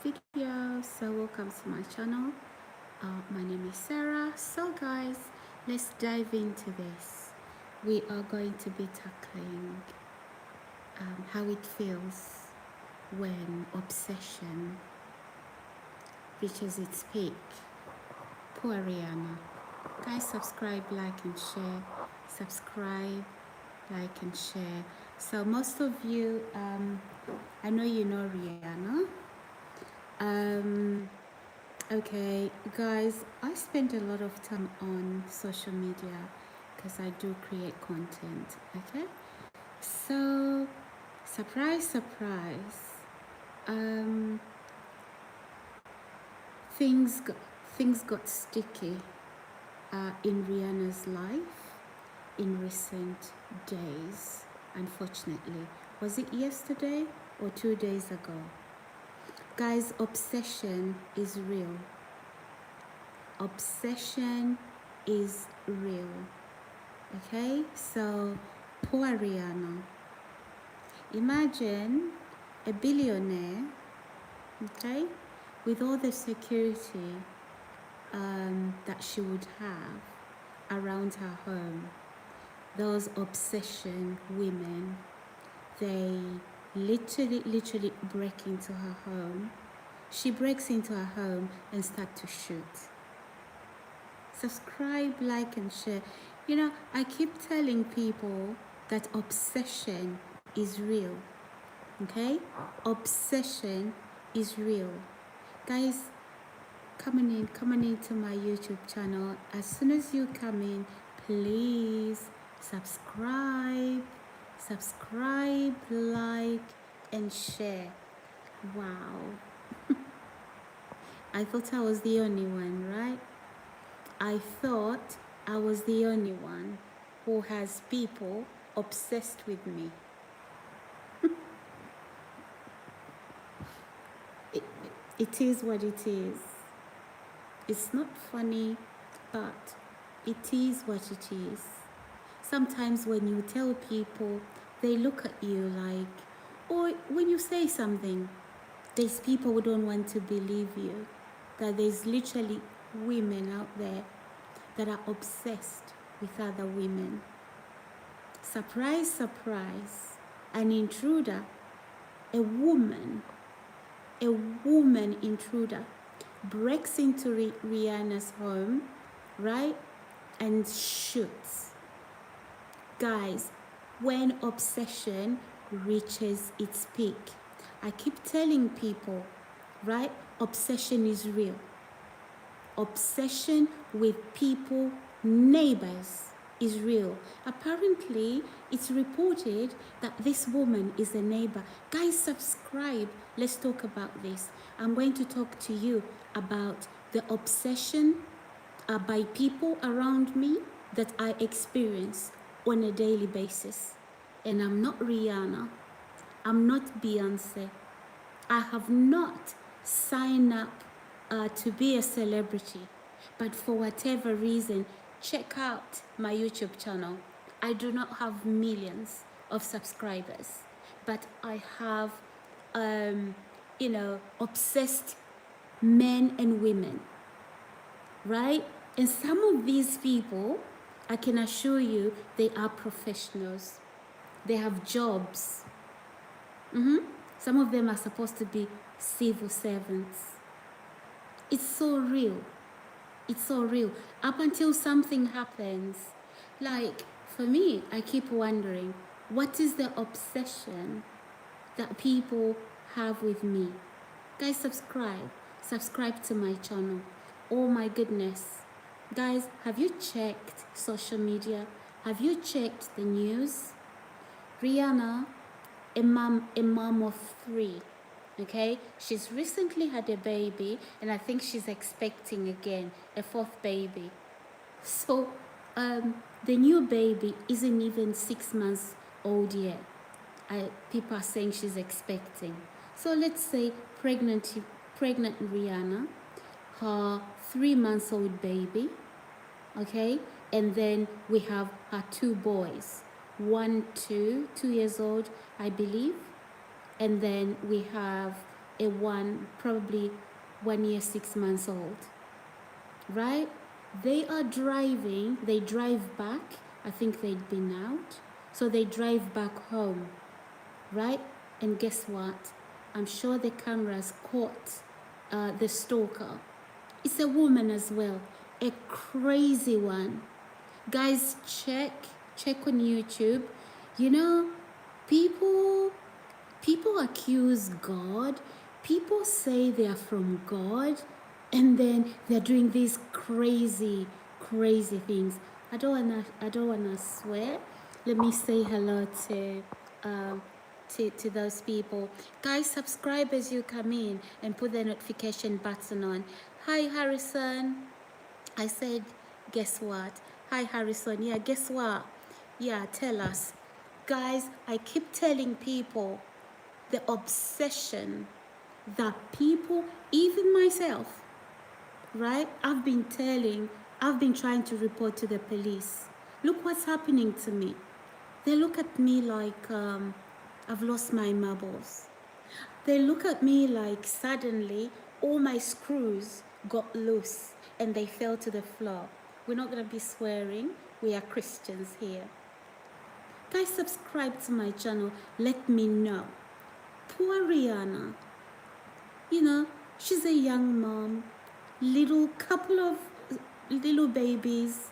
video. So welcome to my channel. My name is Sarah. So guys, let's dive into this. We are going to be tackling how it feels when obsession reaches its peak. Poor Rihanna. Guys, subscribe, like and share. Subscribe, like and share. So most of you, I know you know Rihanna. Um, okay, guys, I spend a lot of time on social media because I do create content. Okay, so surprise, surprise, um, things got, things got sticky in Rihanna's life in recent days. Unfortunately, was it yesterday or 2 days ago? Guys, obsession is real. Obsession is real. Okay, so poor Rihanna. Imagine a billionaire, okay, with all the security that she would have around her home. Those obsession women, they literally break into her home. She breaks into her home and start to shoot. Subscribe, like and share. You know, I keep telling people that obsession is real. Okay, obsession is real. Guys, coming into my YouTube channel, as soon as you come in, please subscribe, like and share. Wow, I thought I was the only one, right? I thought I was the only one who has people obsessed with me. it, it is what it is. It's not funny, but it is what it is. Sometimes when you tell people, they look at you like, or when you say something, there's people who don't want to believe you. That there's literally women out there that are obsessed with other women. Surprise, surprise, an intruder, a woman intruder breaks into Rihanna's home, right, and shoots. Guys, when obsession reaches its peak, I keep telling people, right, obsession is real. Obsession with people, neighbors, is real. Apparently, it's reported that this woman is a neighbor. Guys, subscribe. Let's talk about this. I'm going to talk to you about the obsession by people around me that I experience on a daily basis. And I'm not Rihanna. I'm not Beyonce. I have not signed up to be a celebrity. But for whatever reason, check out my YouTube channel. I do not have millions of subscribers, but I have, obsessed men and women, right? And some of these people, I can assure you, they are professionals. They have jobs. Some of them are supposed to be civil servants. It's so real. It's so real. Up until something happens. Like, for me, I keep wondering, what is the obsession that people have with me? Guys, subscribe. Subscribe to my channel. Oh my goodness. Guys, have you checked social media? Have you checked the news? Rihanna, a mom of 3. Okay, she's recently had a baby, and I think she's expecting again a 4th baby. So the new baby isn't even 6 months old yet. People are saying she's expecting. So let's say pregnant Rihanna, her 3 months old baby, okay, and then we have her 2 boys, 2 years old, I believe. And then we have probably 1 year, 6 months old, right? They drive back. I think they'd been out. So they drive back home, right? And guess what? I'm sure the cameras caught the stalker. It's a woman as well, a crazy one. Guys, check on YouTube. You know, people people accuse God. People say they are from God, and then they're doing these crazy things. I don't wanna swear. Let me say hello um, to those people. Guys, subscribe as you come in and put the notification button on. Hi, Harrison. I said, guess what? Hi, Harrison. Yeah, guess what? Yeah, tell us. Guys, I keep telling people the obsession that people, even myself, right? I've been trying to report to the police. Look what's happening to me. They look at me like I've lost my marbles. They look at me like suddenly all my screws got loose and they fell to the floor. We're not going to be swearing. We are Christians here. Guys, subscribe to my channel. Let me know. Poor Rihanna. You know, she's a young mom. Couple of little babies.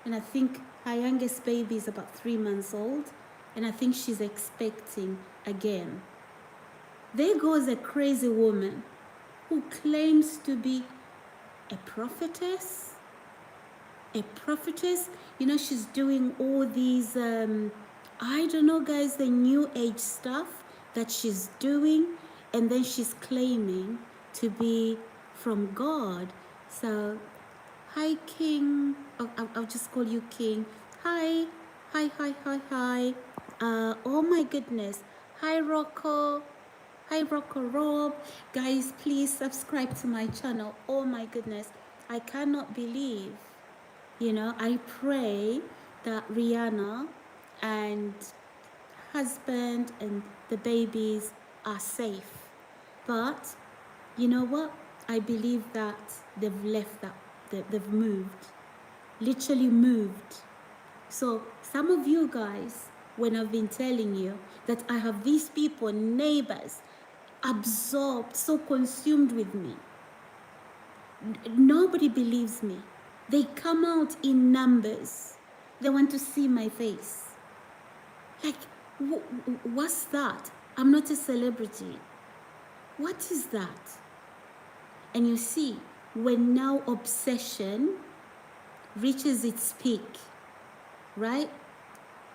And I think her youngest baby is about 3 months old. And I think she's expecting again. There goes a crazy woman who claims to be a prophetess. A prophetess, you know, she's doing all these, I don't know, guys, the new age stuff that she's doing. And then she's claiming to be from God. So, hi, King. I'll just call you King. Hi. Oh, my goodness. Hi, Rocco. Hi, Rocco Rob. Guys, please subscribe to my channel. Oh my goodness. I cannot believe. You know, I pray that Rihanna and husband and the babies are safe. But you know what? I believe that they've left they've moved. Literally moved. So some of you guys, when I've been telling you that I have these people, neighbors, absorbed, so consumed with me. Nobody believes me. They come out in numbers. They want to see my face. Like, what's that? I'm not a celebrity. What is that? And you see, when now obsession reaches its peak, right?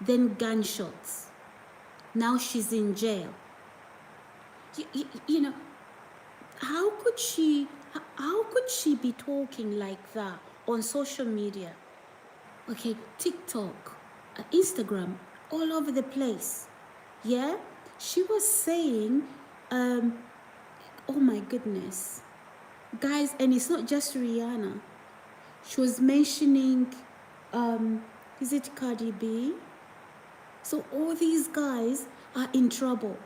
Then gunshots. Now she's in jail. You know, how could she be talking like that on social media? Okay, TikTok, Instagram, all over the place. Yeah, she was saying, oh my goodness, guys, and it's not just Rihanna. She was mentioning, is it Cardi B? So all these guys are in trouble.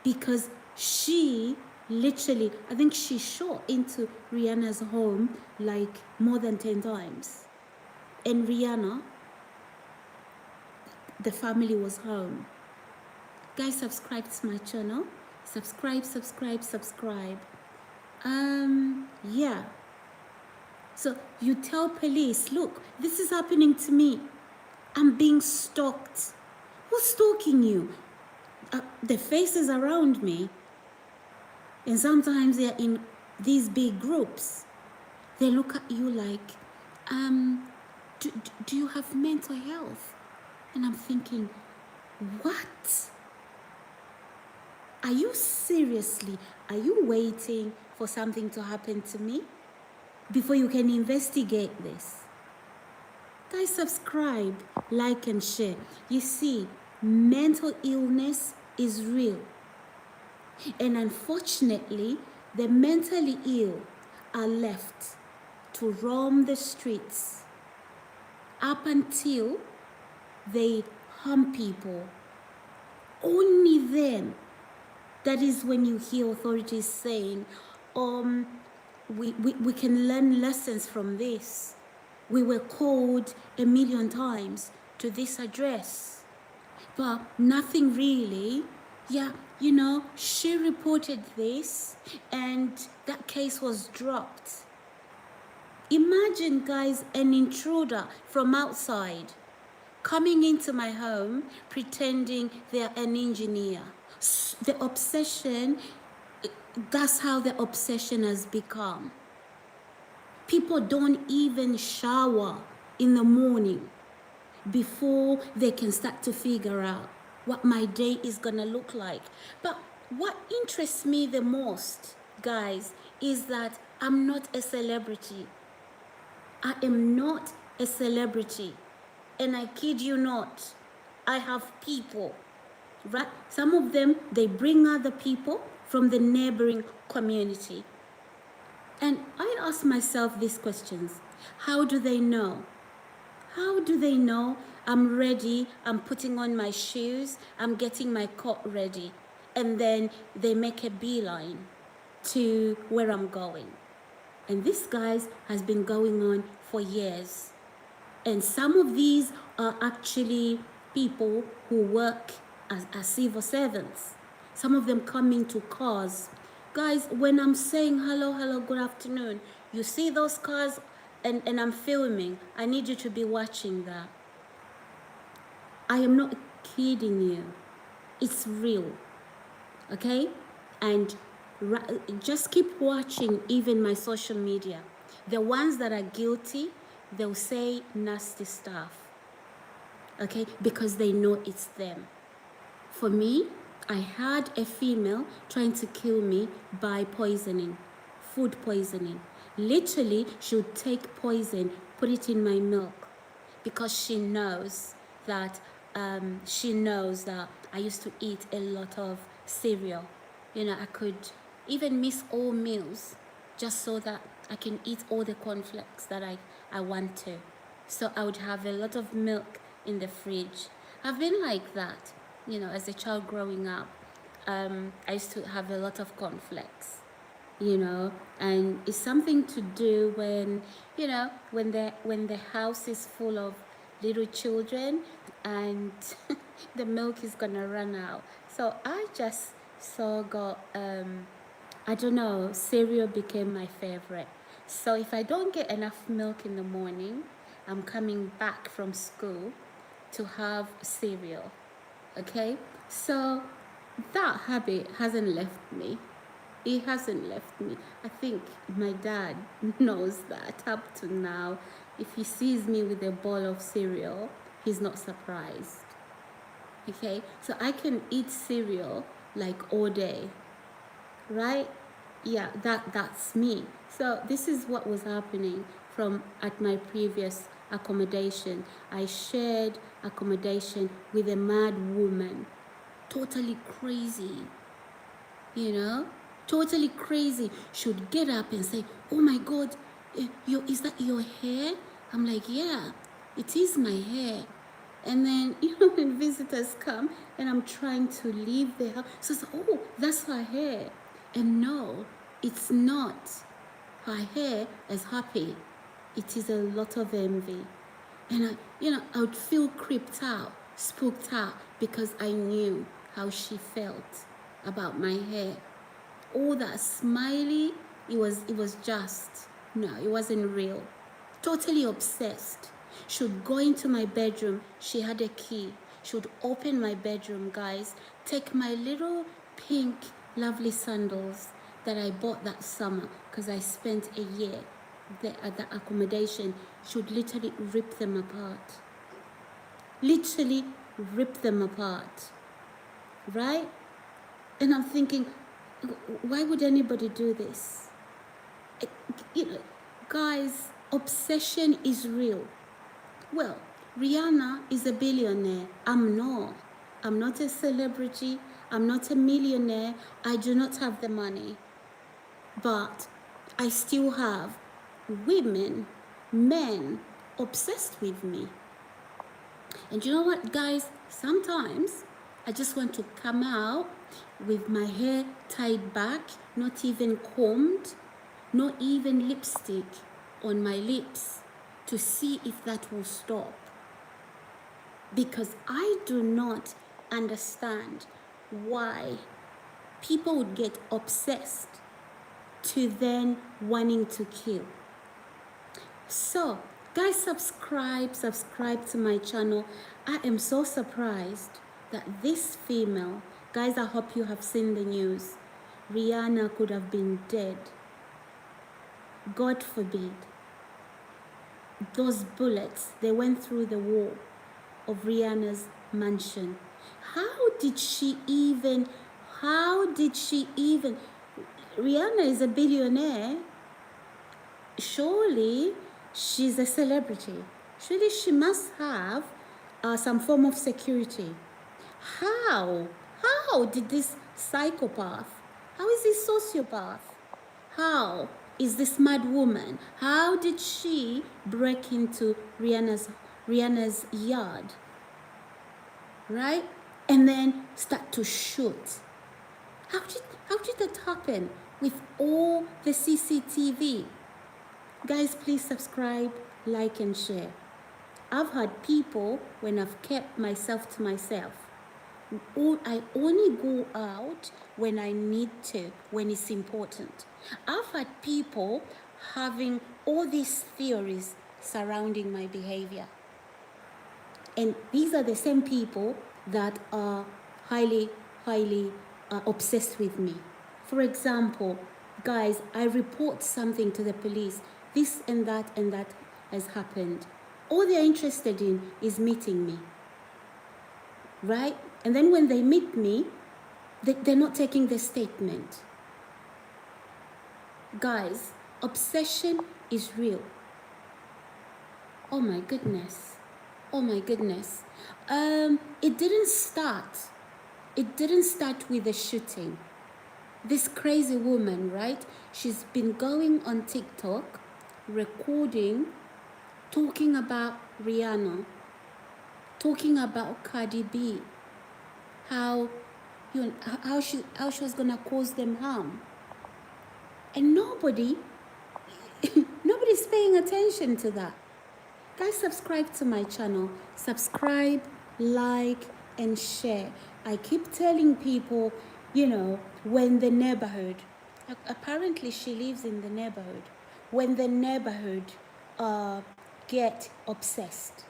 Because she literally, I think she shot into Rihanna's home like more than 10 times. And Rihanna, the family was home. Guys, subscribe to my channel. Subscribe. Yeah. So you tell police, look, this is happening to me. I'm being stalked. Who's stalking you? The faces around me, and sometimes they're in these big groups. They look at you like, do you have mental health? And I'm thinking, what? Are you waiting for something to happen to me before you can investigate this? Guys, subscribe, like, and share. You see, mental illness is real. And unfortunately, the mentally ill are left to roam the streets up until they harm people. Only then That is when you hear authorities saying, um, we can learn lessons from this. We were called 1,000,000 times to this address, but nothing really. Yeah, she reported this and that case was dropped. Imagine, guys, an intruder from outside coming into my home pretending they're an engineer. The obsession, that's how the obsession has become. People don't even shower in the morning before they can start to figure out what my day is gonna look like. But what interests me the most, guys, is that I'm not a celebrity. I am not a celebrity. And I kid you not, I have people, right? Some of them, they bring other people from the neighboring community. And I ask myself these questions. How do they know? How do they know I'm ready, I'm putting on my shoes, I'm getting my coat ready, and then they make a beeline to where I'm going? And this, guys, has been going on for years. And some of these are actually people who work as civil servants. Some of them come into cars. Guys, when I'm saying hello, good afternoon, you see those cars and I'm filming, I need you to be watching that. I am not kidding you. It's real. Okay? And just keep watching even my social media. The ones that are guilty, they'll say nasty stuff. Okay? Because they know it's them. For me, I had a female trying to kill me by poisoning, food poisoning. Literally, she would take poison, put it in my milk, because she knows that I used to eat a lot of cereal. I could even miss all meals just so that I can eat all the cornflakes that I want to. So I would have a lot of milk in the fridge. I've been like that, as a child growing up. I used to have a lot of cornflakes, and it's something to do when, when the house is full of little children and the milk is gonna run out. So I just got, I don't know, cereal became my favorite. So if I don't get enough milk in the morning, I'm coming back from school to have cereal. Okay, so that habit hasn't left me. It hasn't left me. I think my dad knows that up to now. If he sees me with a bowl of cereal, he's not surprised. Okay, so I can eat cereal like all day, right? Yeah, that's me. So this is what was happening at my previous accommodation. I shared accommodation with a mad woman, totally crazy, totally crazy. She would get up and say, "Oh my God, is that your hair?" I'm like, "Yeah, it is my hair." And then, when visitors come and I'm trying to leave the house, she says, "Oh, that's her hair." And no, it's not. Her hair is happy. It is a lot of envy. And I would feel creeped out, spooked out, because I knew how she felt about my hair. All that smiley, it was just, no, it wasn't real. Totally obsessed. She would go into my bedroom. She had a key. She would open my bedroom, guys, take my little pink, lovely sandals that I bought that summer because I spent a year at the accommodation. She would literally rip them apart. Literally rip them apart. Right? And I'm thinking, why would anybody do this? Guys, obsession is real. Well, Rihanna is a billionaire. I'm not. I'm not a celebrity. I'm not a millionaire. I do not have the money. But I still have women, men obsessed with me. And you know what, guys? Sometimes I just want to come out with my hair tied back, not even combed, not even lipstick on my lips to see if that will stop. Because I do not understand why people would get obsessed to then wanting to kill. So, guys, subscribe to my channel. I am so surprised that this female, guys, I hope you have seen the news. Rihanna could have been dead. God forbid. Those bullets, they went through the wall of Rihanna's mansion. How did she even, Rihanna is a billionaire. Surely she's a celebrity. Surely she must have some form of security. How did this psychopath, how is this sociopath, how is this mad woman, how did she break into Rihanna's yard, right? And then start to shoot. How did that happen with all the CCTV? Guys, please subscribe, like, and share. I've had people, when I've kept myself to myself, I only go out when I need to, when it's important. I've had people having all these theories surrounding my behavior. And these are the same people that are highly obsessed with me. For example, guys, I report something to the police. This and that has happened. All they're interested in is meeting me, right? And then when they meet me, they're not taking the statement. Guys, obsession is real. Oh my goodness. Oh my goodness. It didn't start with the shooting. This crazy woman, right? She's been going on TikTok, recording, talking about Rihanna, talking about Cardi B, how she was gonna cause them harm, and nobody's paying attention to that. Guys, subscribe to my channel. Subscribe, like, and share. I keep telling people, when the neighborhood, apparently she lives in the neighborhood, when the neighborhood get obsessed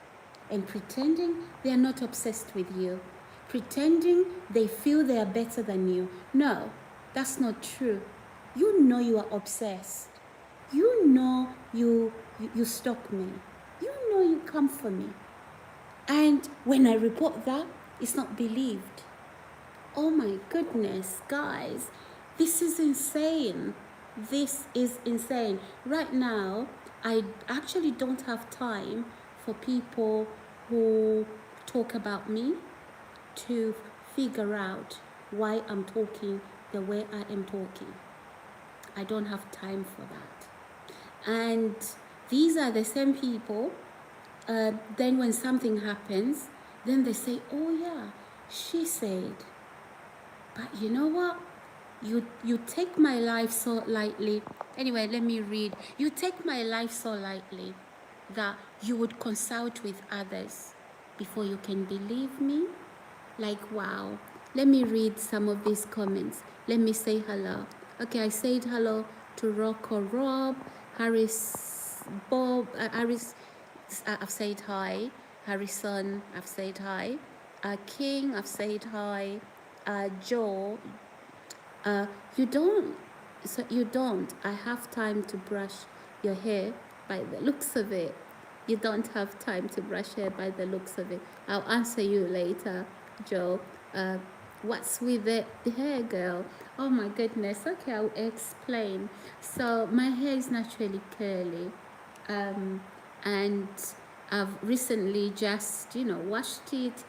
and pretending they are not obsessed with you, pretending they feel they are better than you. No, that's not true. You are obsessed. You stalk me. You come for me. And when I report that, it's not believed. Oh my goodness, guys. This is insane. This is insane. Right now, I actually don't have time for people who talk about me to figure out why I'm talking the way I am talking. I don't have time for that. And these are the same people, then when something happens, then they say, oh yeah, she said. But you know what? You take my life so lightly. Anyway, let me read. You take my life so lightly that you would consult with others before you can believe me. Like, wow. Let me read some of these comments. Let me say hello. Okay, I said hello to Rocco Rob, Harris Bob, Harris, I've said hi. Harrison, I've said hi. King, I've said hi. Joe, you don't. I have time to brush your hair by the looks of it. You don't have time to brush hair by the looks of it. I'll answer you later, Joe. What's with the hair, girl? Oh my goodness. Okay, I'll explain. So my hair is naturally curly, and I've recently just, washed it,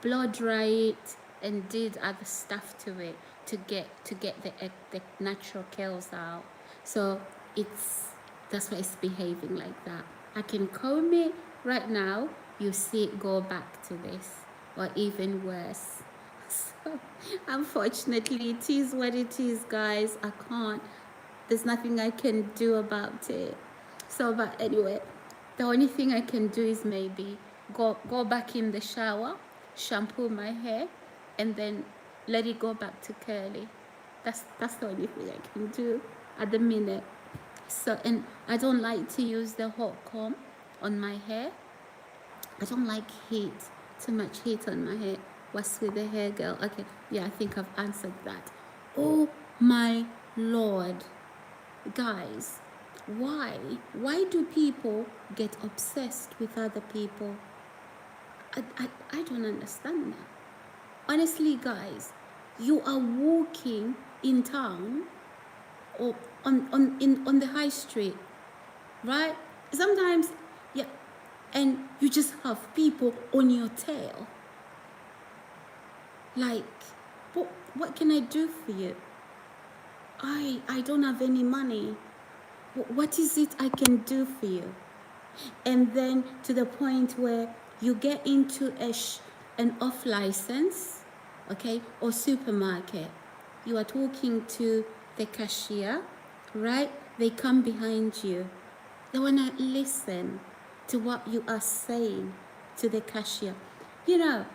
blow dry it, and did other stuff to it to get the natural curls out. So that's why it's behaving like that. I can comb it right now. You see it go back to this, or even worse. So, unfortunately, it is what it is, guys. I can't. There's nothing I can do about it. So, but anyway, the only thing I can do is maybe go back in the shower, shampoo my hair, and then let it go back to curly. That's the only thing I can do at the minute. So, and I don't like to use the hot comb on my hair. I don't like heat, too much heat on my hair. What's with the hair, girl? Okay, yeah, I think I've answered that. Oh my Lord, guys, why? Why do people get obsessed with other people? I don't understand that. Honestly, guys, you are walking in town or on the high street, right? Sometimes, yeah, and you just have people on your tail. Like, what can I do for you? I don't have any money. What is it I can do for you? And then to the point where you get into an off license, okay, or supermarket. You are talking to the cashier, right? They come behind you. They want to listen to what you are saying to the cashier. You know,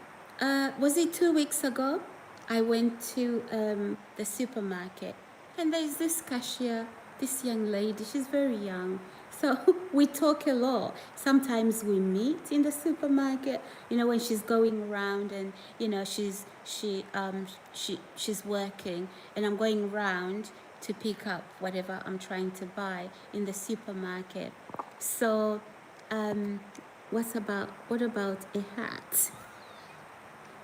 was it 2 weeks ago? I went to the supermarket, and there's this cashier, this young lady. She's very young, so we talk a lot. Sometimes we meet in the supermarket. You know, when she's going around, and you know she's working, and I'm going around to pick up whatever I'm trying to buy in the supermarket. So, what about a hat?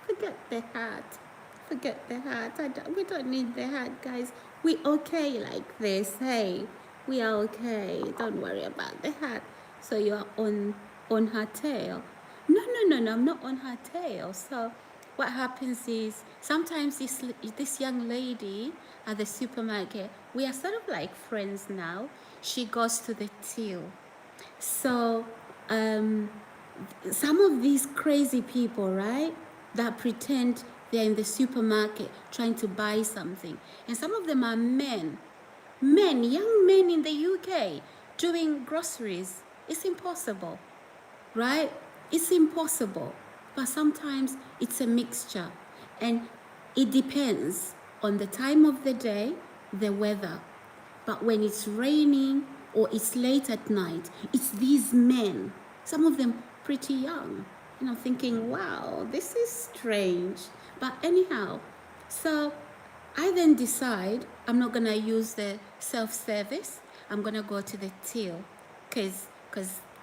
Forget the hat. Forget the hat. We don't need the hat, guys. We okay like this. Hey, we are okay. Don't worry about the hat. So you're on her tail. No. I'm not on her tail. So what happens is sometimes this young lady at the supermarket, we are sort of like friends now. She goes to the till. So some of these crazy people, right, that pretend they're in the supermarket trying to buy something. And some of them are men, young men in the UK doing groceries. It's impossible, right? It's impossible. But sometimes it's a mixture. And it depends on the time of the day, the weather. But when it's raining or it's late at night, it's these men, some of them pretty young. And I'm thinking, wow, this is strange. But anyhow, so I then decide I'm not going to use the self-service. I'm going to go to the till because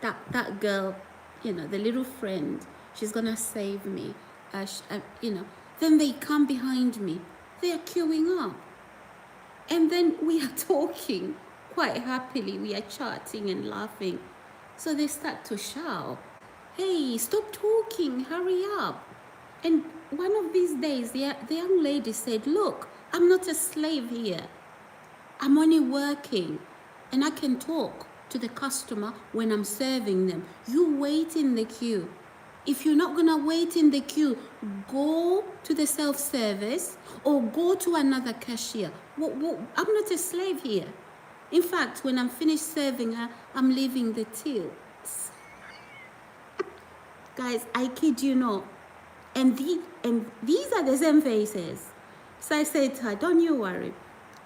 that girl, you know, the little friend, she's going to save me. You know, then they come behind me. They are queuing up. And then we are talking quite happily. We are chatting and laughing. So they start to shout, hey, stop talking, hurry up. And one of these days, the young lady said, look, I'm not a slave here. I'm only working, and I can talk to the customer when I'm serving them. You wait in the queue. If you're not going to wait in the queue, go to the self-service or go to another cashier. I'm not a slave here. In fact, when I'm finished serving her, I'm leaving the till. Guys, I kid you not. And these are the same faces. So I said to her, don't you worry.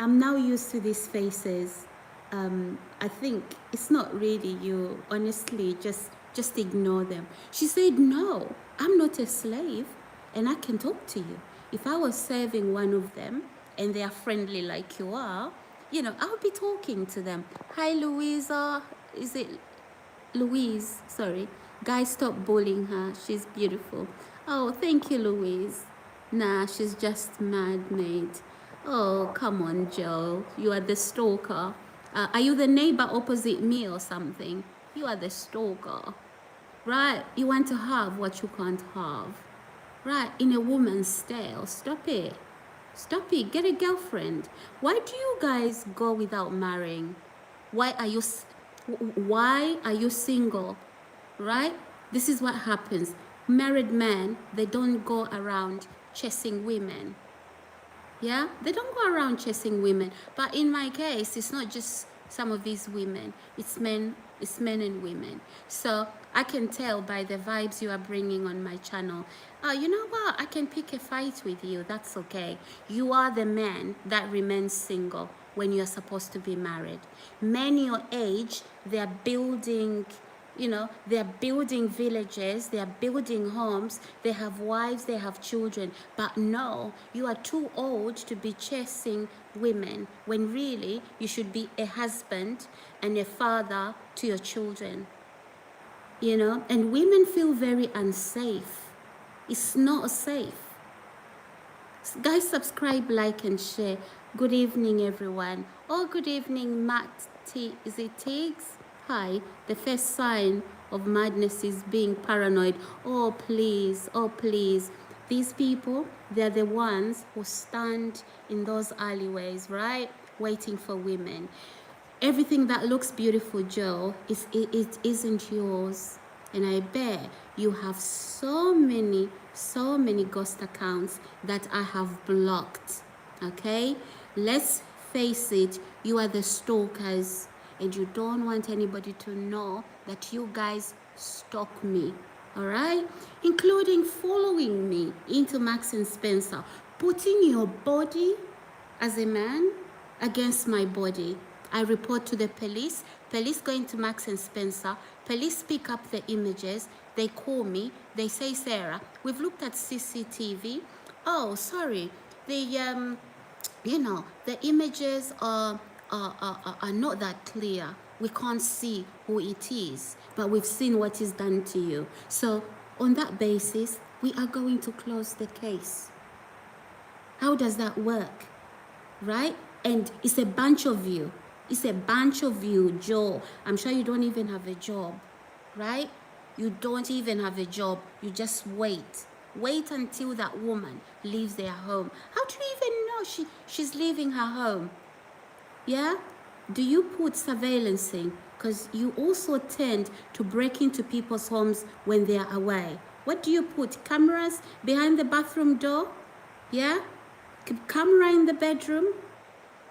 I'm now used to these faces. I think it's not really you. Honestly, just ignore them. She said, no, I'm not a slave and I can talk to you. If I was serving one of them and they are friendly like you are, you know, I'll be talking to them. Hi, Louisa. Is it Louise? Sorry. Guys, stop bullying her. She's beautiful. Oh, thank you, Louise. Nah, she's just mad, mate. Oh, come on, Joe. You are the stalker. Are you the neighbor opposite me or something? You are the stalker. Right? You want to have what you can't have. Right? In a woman's style. Stop it. Stop it. Get a girlfriend. Why do you guys go without marrying? Why are you single? Right? This is what happens. Married men, they don't go around chasing women. Yeah, they don't go around chasing women. But in my case, it's not just some of these women. It's men and women. So I can tell by the vibes you are bringing on my channel. Oh, you know what? I can pick a fight with you. That's okay. You are the man that remains single when you're supposed to be married. Men your age, they're building, they're building villages, they're building homes, they have wives, they have children. But no, you are too old to be chasing women when really you should be a husband and a father to your children. And women feel very unsafe. It's not safe. Guys, subscribe, like, and share. Good evening, everyone. Oh, good evening, Matt T. Is it Tiggs? Hi. The first sign of madness is being paranoid. Oh, please. Oh, please. These people, they're the ones who stand in those alleyways, right? Waiting for women. Everything that looks beautiful, Joe, it isn't yours. And I bet you have so many ghost accounts that I have blocked. Okay? Let's face it, you are the stalkers and you don't want anybody to know that you guys stalk me. Alright? Including following me into Max and Spencer, putting your body as a man against my body. I report to the police. Police go into Max and Spencer. Police pick up the images. They call me. They say, Sarah, we've looked at CCTV. Oh, sorry. The images are not that clear. We can't see who it is, but we've seen what is done to you. So on that basis, we are going to close the case. How does that work? Right? And it's a bunch of you. It's a bunch of you, Joe. I'm sure you don't even have a job, right? You don't even have a job. You just wait. Wait until that woman leaves their home. How do you even know she's leaving her home? Yeah? Do you put surveillancing? Because you also tend to break into people's homes when they are away. What do you put? Cameras behind the bathroom door? Yeah? Camera in the bedroom?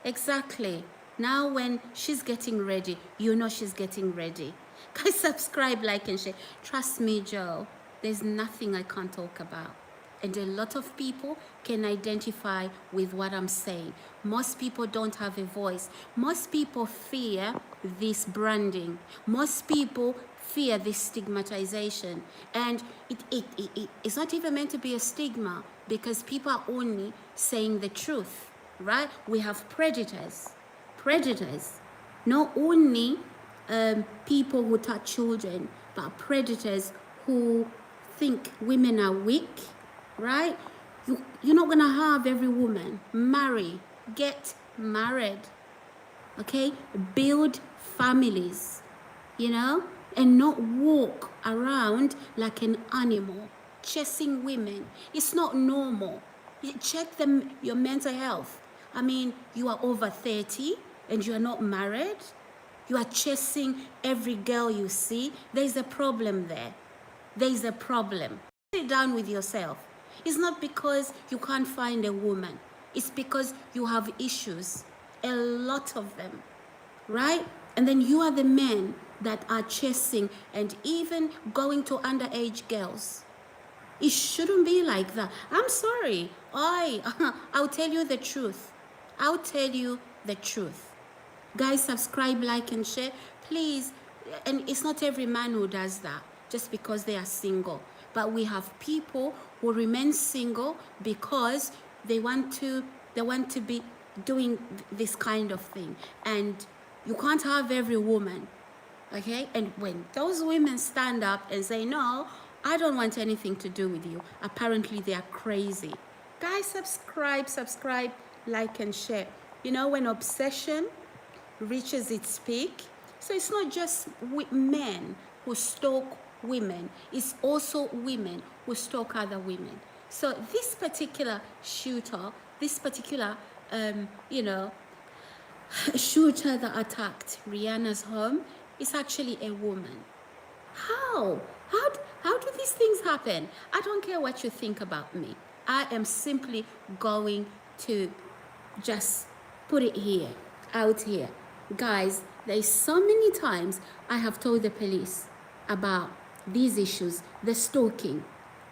Exactly. Now when she's getting ready, you know she's getting ready. Guys, subscribe, like, and share. Trust me, Joe, there's nothing I can't talk about. And a lot of people can identify with what I'm saying. Most people don't have a voice. Most people fear this branding. Most people fear this stigmatization. And it's not even meant to be a stigma because people are only saying the truth, right? We have predators. Not only people who touch children, but predators who think women are weak, right? You're not going to have every woman marry, get married, okay? Build families, and not walk around like an animal, chasing women. It's not normal. Check your mental health. I mean, you are over 30 and you are not married. You are chasing every girl you see. There's a problem there. There's a problem. Sit down with yourself. It's not because you can't find a woman. It's because you have issues. A lot of them. Right? And then you are the men that are chasing and even going to underage girls. It shouldn't be like that. I'm sorry. I'll tell you the truth. I'll tell you the truth. Guys, subscribe, like, and share. Please. And it's not every man who does that just because they are single. But we have people who remain single because they want to be doing this kind of thing. And you can't have every woman. Okay? And when those women stand up and say, no, I don't want anything to do with you, apparently they are crazy. Guys, subscribe, like, and share. When obsession reaches its peak, so it's not just men who stalk women, it's also women who stalk other women. So this particular shooter, shooter that attacked Rihanna's home is actually a woman. How do these things happen? I don't care what you think about me. I am simply going to just put it here, out here. Guys, there's so many times I have told the police about these issues, the stalking,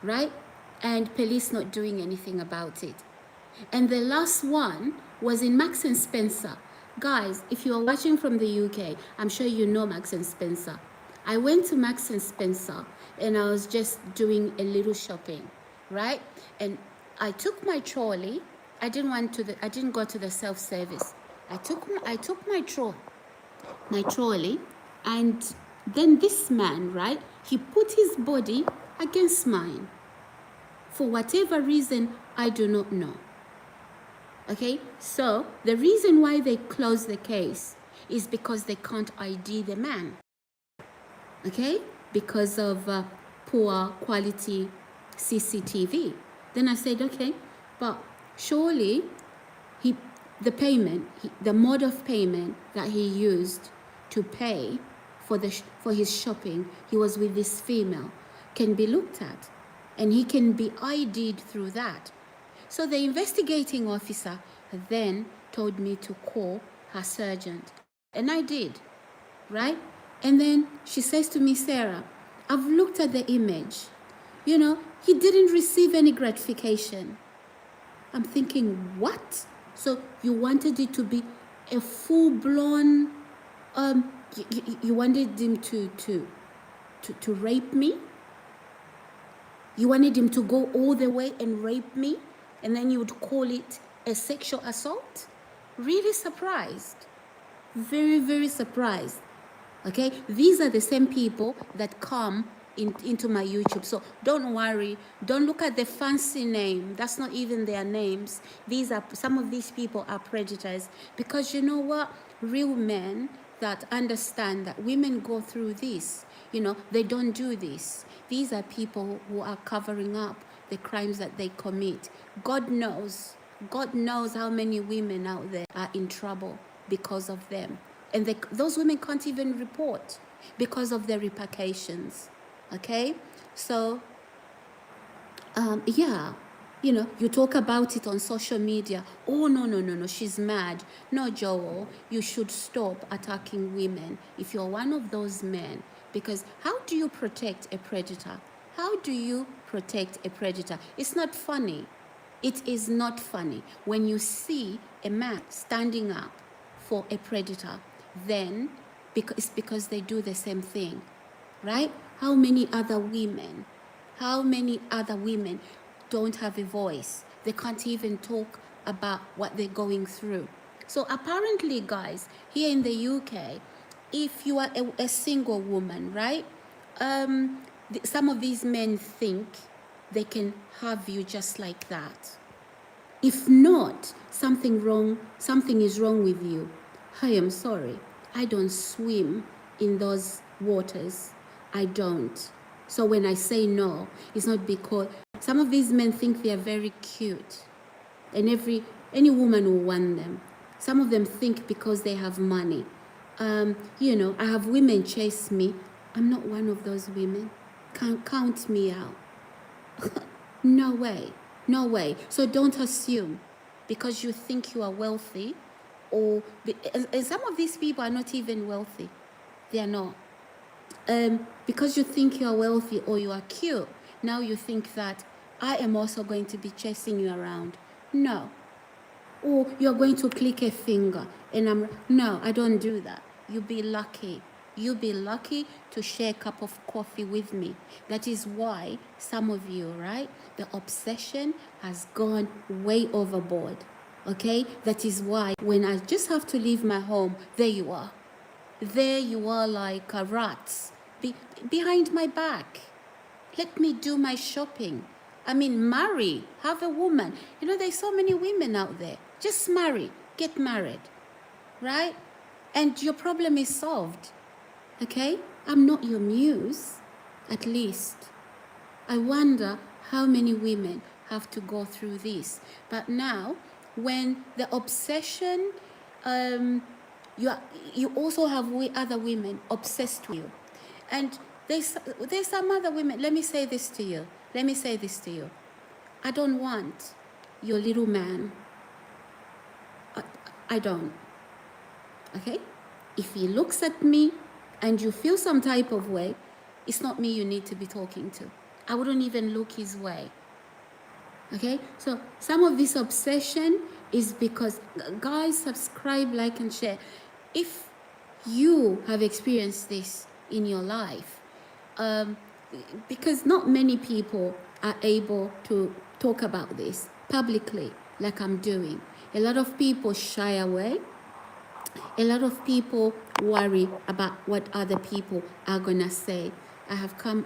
right? And police not doing anything about it. And the last one was in Max and Spencer. Guys, if you are watching from the UK, I'm sure you know Max and Spencer. I went to Max and Spencer and I was just doing a little shopping, right? And I took my trolley. I didn't go to the self-service. I took my trolley, and then this man, right? He put his body against mine. For whatever reason, I do not know. Okay, so the reason why they closed the case is because they can't ID the man. Okay, because of poor quality CCTV. Then I said, okay, but surely the mode of payment that he used to pay for his shopping, he was with this female, can be looked at, and he can be ID'd through that. So the investigating officer then told me to call her sergeant. And I did, right? And then she says to me, Sarah, I've looked at the image. You know, he didn't receive any gratification. I'm thinking, what? So you wanted it to be a full-blown, you wanted him to rape me? You wanted him to go all the way and rape me? And then you would call it a sexual assault? Really surprised. Very, very surprised. Okay? These are the same people that come into my YouTube. So don't worry. Don't look at the fancy name. That's not even their names. Some of these people are predators. Because you know what? Real men that understand that women go through this, you know, they don't do this. These are people who are covering up the crimes that they commit. God knows how many women out there are in trouble because of them. And those women can't even report because of the repercussions. Okay? So, yeah, you know, you talk about it on social media. Oh, no, she's mad. No, Joel, you should stop attacking women if you're one of those men. Because how do you protect a predator? How do you protect a predator? It's not funny. It is not funny. When you see a man standing up for a predator, then it's because they do the same thing, right? How many other women don't have a voice? They can't even talk about what they're going through. So apparently, guys, here in the UK, if you are a single woman, right? Some of these men think they can have you just like that. If not, something is wrong with you. I am sorry. I don't swim in those waters. I don't. So when I say no, it's not because some of these men think they are very cute, and any woman will want them. Some of them think because they have money. You know, I have women chase me. I'm not one of those women. Can't count me out. No way. No way. So don't assume because you think you are wealthy, and some of these people are not even wealthy. They are not. Because you think you are wealthy or you are cute, now you think that I am also going to be chasing you around. No. Or you're going to click a finger and no, I don't do that. You'll be lucky. You'll be lucky to share a cup of coffee with me. That is why some of you, right? The obsession has gone way overboard. Okay? That is why when I just have to leave my home, there you are. There you are like rats behind my back. Let me do my shopping. I mean, marry, have a woman. You know, there's so many women out there. Just marry, get married, right? And your problem is solved, okay? I'm not your muse, at least. I wonder how many women have to go through this. But now, when the obsession, you also have other women obsessed with you. And there's some other women. Let me say this to you. I don't want your little man. I don't. Okay? If he looks at me and you feel some type of way, it's not me you need to be talking to. I wouldn't even look his way. Okay? So some of this obsession is because, guys, subscribe, like, and share. If you have experienced this in your life, because not many people are able to talk about this publicly like I'm doing. A lot of people shy away. A lot of people worry about what other people are gonna say. I have come,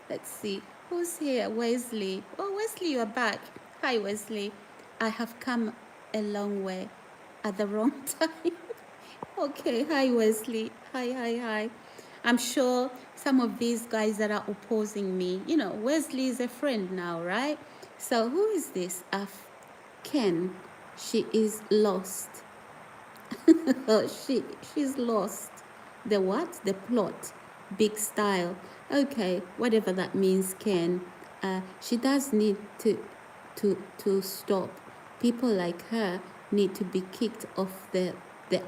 let's see, who's here? Wesley. Oh, Wesley, you're back. Hi, Wesley. I have come a long way at the wrong time. Okay, hi, Wesley. Hi. I'm sure some of these guys that are opposing me, Wesley is a friend now, right? So who is this? Ken. She is lost. She's lost. The what? The plot. Big style. Okay, whatever that means, Ken. She does need to stop. People like her need to be kicked off the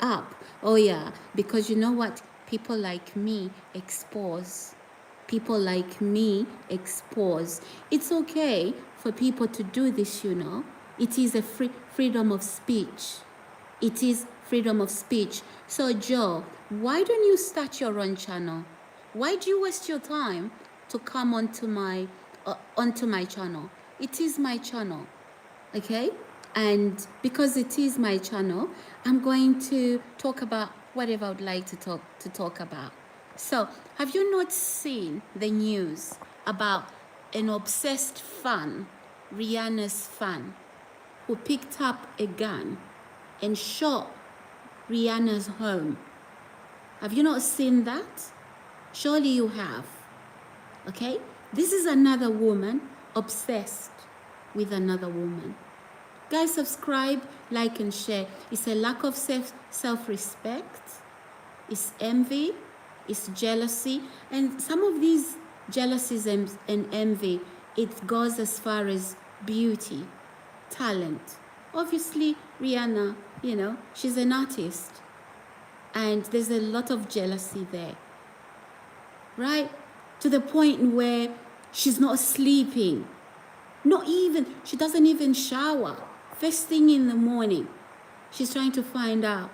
app. Oh yeah, because you know what? People like me expose. People like me expose. It's okay for people to do this, It is a freedom of speech. It is freedom of speech. So Joe, why don't you start your own channel? Why do you waste your time to come onto my channel? It is my channel, okay? And because it is my channel, I'm going to talk about whatever I would like to talk about. So, have you not seen the news about an obsessed fan, Rihanna's fan, who picked up a gun and shot Rihanna's home? Have you not seen that? Surely you have. Okay? This is another woman obsessed with another woman. Guys, subscribe, like, and share. It's a lack of self-respect. It's envy. It's jealousy. And some of these jealousies and envy, it goes as far as beauty, talent. Obviously, Rihanna, she's an artist. And there's a lot of jealousy there. Right? To the point where she's not sleeping. She doesn't even shower. First thing in the morning, she's trying to find out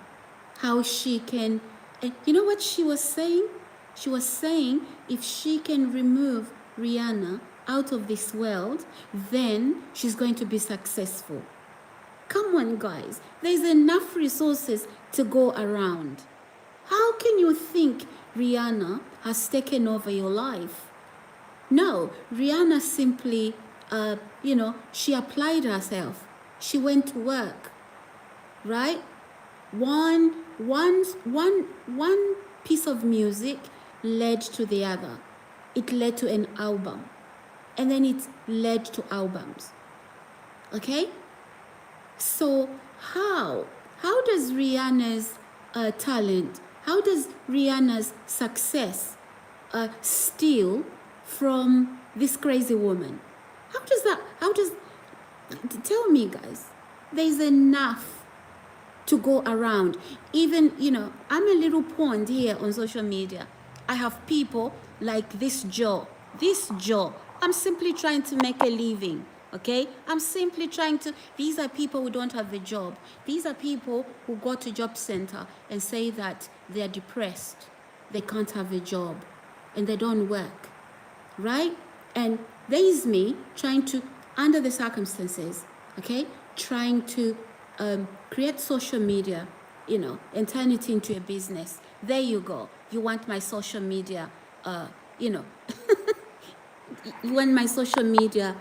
how she can, and you know what she was saying? She was saying if she can remove Rihanna out of this world, then she's going to be successful. Come on, guys. There's enough resources to go around. How can you think Rihanna has taken over your life? No, Rihanna simply, she applied herself. She went to work, right? One piece of music led to the other. It led to an album. And then it led to albums. Okay? So how does Rihanna's talent, how does Rihanna's success steal from this crazy woman? Tell me, guys. There's enough to go around. Even, I'm a little pond here on social media. I have people like this Joe. I'm simply trying to make a living, okay? These are people who don't have a job. These are people who go to job center and say that they're depressed. They can't have a job and they don't work, right? And there is me trying to, under the circumstances, okay, trying to create social media, and turn it into a business. There you go. You want my social media, you want my social media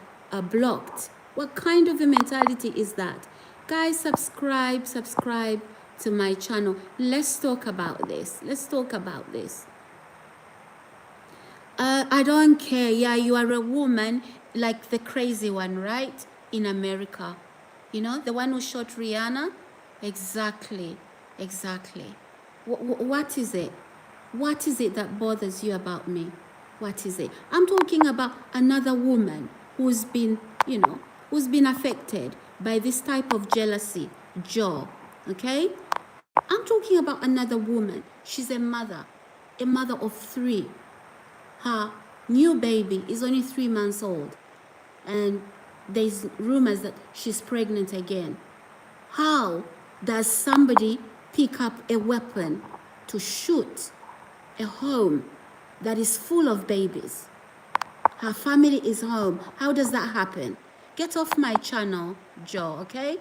blocked. What kind of a mentality is that? Guys, subscribe to my channel. Let's talk about this. I don't care. Yeah, you are a woman like the crazy one, right? In America. The one who shot Rihanna? Exactly. What is it? What is it that bothers you about me? What is it? I'm talking about another woman who's been who's been affected by this type of jealousy, Joe, okay? I'm talking about another woman. She's a mother of 3. Her new baby is only 3 months old, and there's rumors that she's pregnant again. How does somebody pick up a weapon to shoot a home that is full of babies? Her family is home. How does that happen? Get off my channel, Joe, okay?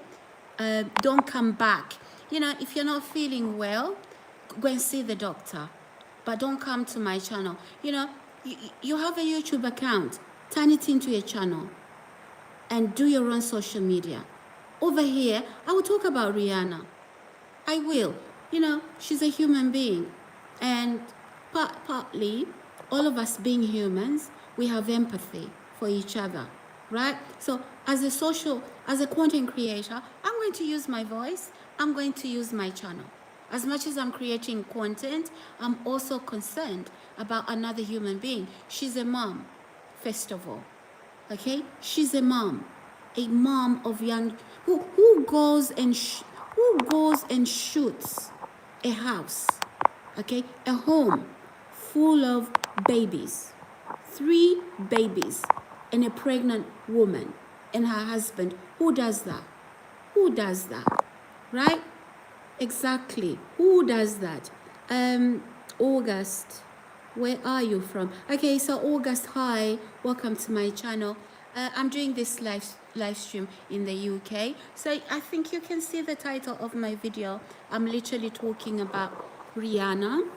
Don't come back. If you're not feeling well, go and see the doctor. But don't come to my channel. You have a YouTube account. Turn it into a channel and do your own social media. Over here, I will talk about Rihanna. I will. She's a human being. And partly, all of us being humans, we have empathy for each other, right? So as a content creator, I'm going to use my voice. I'm going to use my channel. As much as I'm creating content, I'm also concerned about another human being. She's a mom, first of all, okay? She's a mom of young, who goes and shoots a house, okay? A home full of babies, 3 babies, and a pregnant woman and her husband. Who does that? Who does that? Right? Exactly. Who does that? August, where are you from? Okay, so August, hi, welcome to my channel. I'm doing this live stream in the UK. So I think you can see the title of my video. I'm literally talking about Rihanna.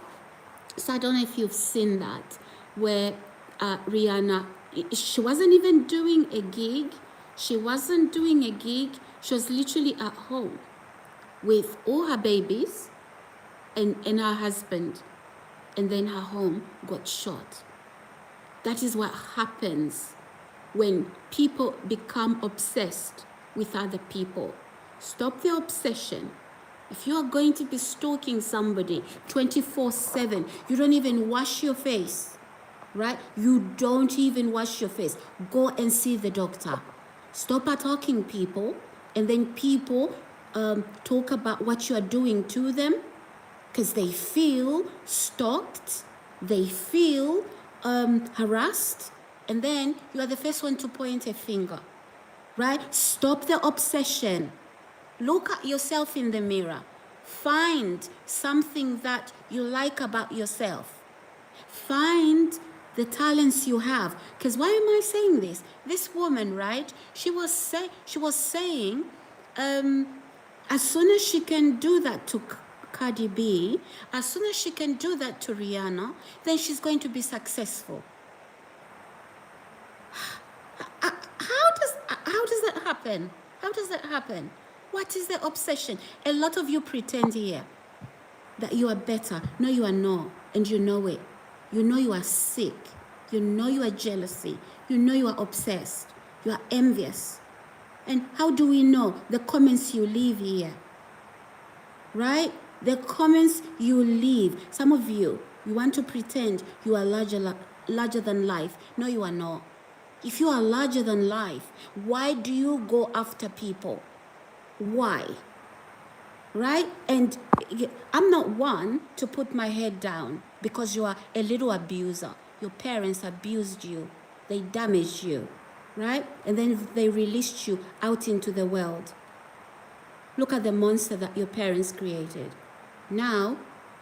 So I don't know if you've seen that, where Rihanna, she wasn't even doing a gig. She wasn't doing a gig. She was literally at home with all her babies and her husband. And then her home got shot. That is what happens when people become obsessed with other people. Stop the obsession. If you are going to be stalking somebody 24/7, you don't even wash your face, right? You don't even wash your face. Go and see the doctor. Stop attacking people, and then people talk about what you are doing to them because they feel stalked, they feel harassed, and then you are the first one to point a finger, right? Stop the obsession. Look at yourself in the mirror. Find something that you like about yourself. Find the talents you have. Because why am I saying this? This woman, right? She was saying, as soon as she can do that to Cardi B, as soon as she can do that to Rihanna, then she's going to be successful. How does that happen? How does that happen? What is the obsession? A lot of you pretend here that you are better. No, you are not. And you know it. You know you are sick. You know you are jealousy. You know you are obsessed. You are envious. And how do we know? The comments you leave here. Right? The comments you leave. Some of you want to pretend you are larger than life. No, you are not. If you are larger than life, why do you go after people? Why? Right? And I'm not one to put my head down because you are a little abuser. Your parents abused you. They damaged you. Right? And then they released you out into the world. Look at the monster that your parents created. Now,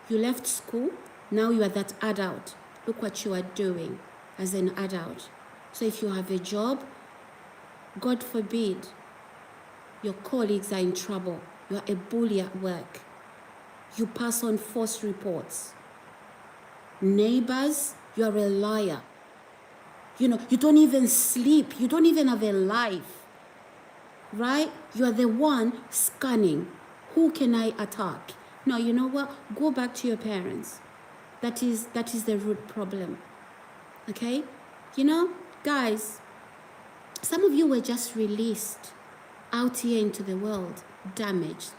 you left school. Now you are that adult. Look what you are doing as an adult. So if you have a job, God forbid, your colleagues are in trouble. You are a bully at work. You pass on false reports. Neighbors, you are a liar. You don't even sleep. You don't even have a life. Right? You are the one scanning. Who can I attack? No, you know what? Go back to your parents. That is the root problem. Okay? Guys, some of you were just released out here into the world, damaged,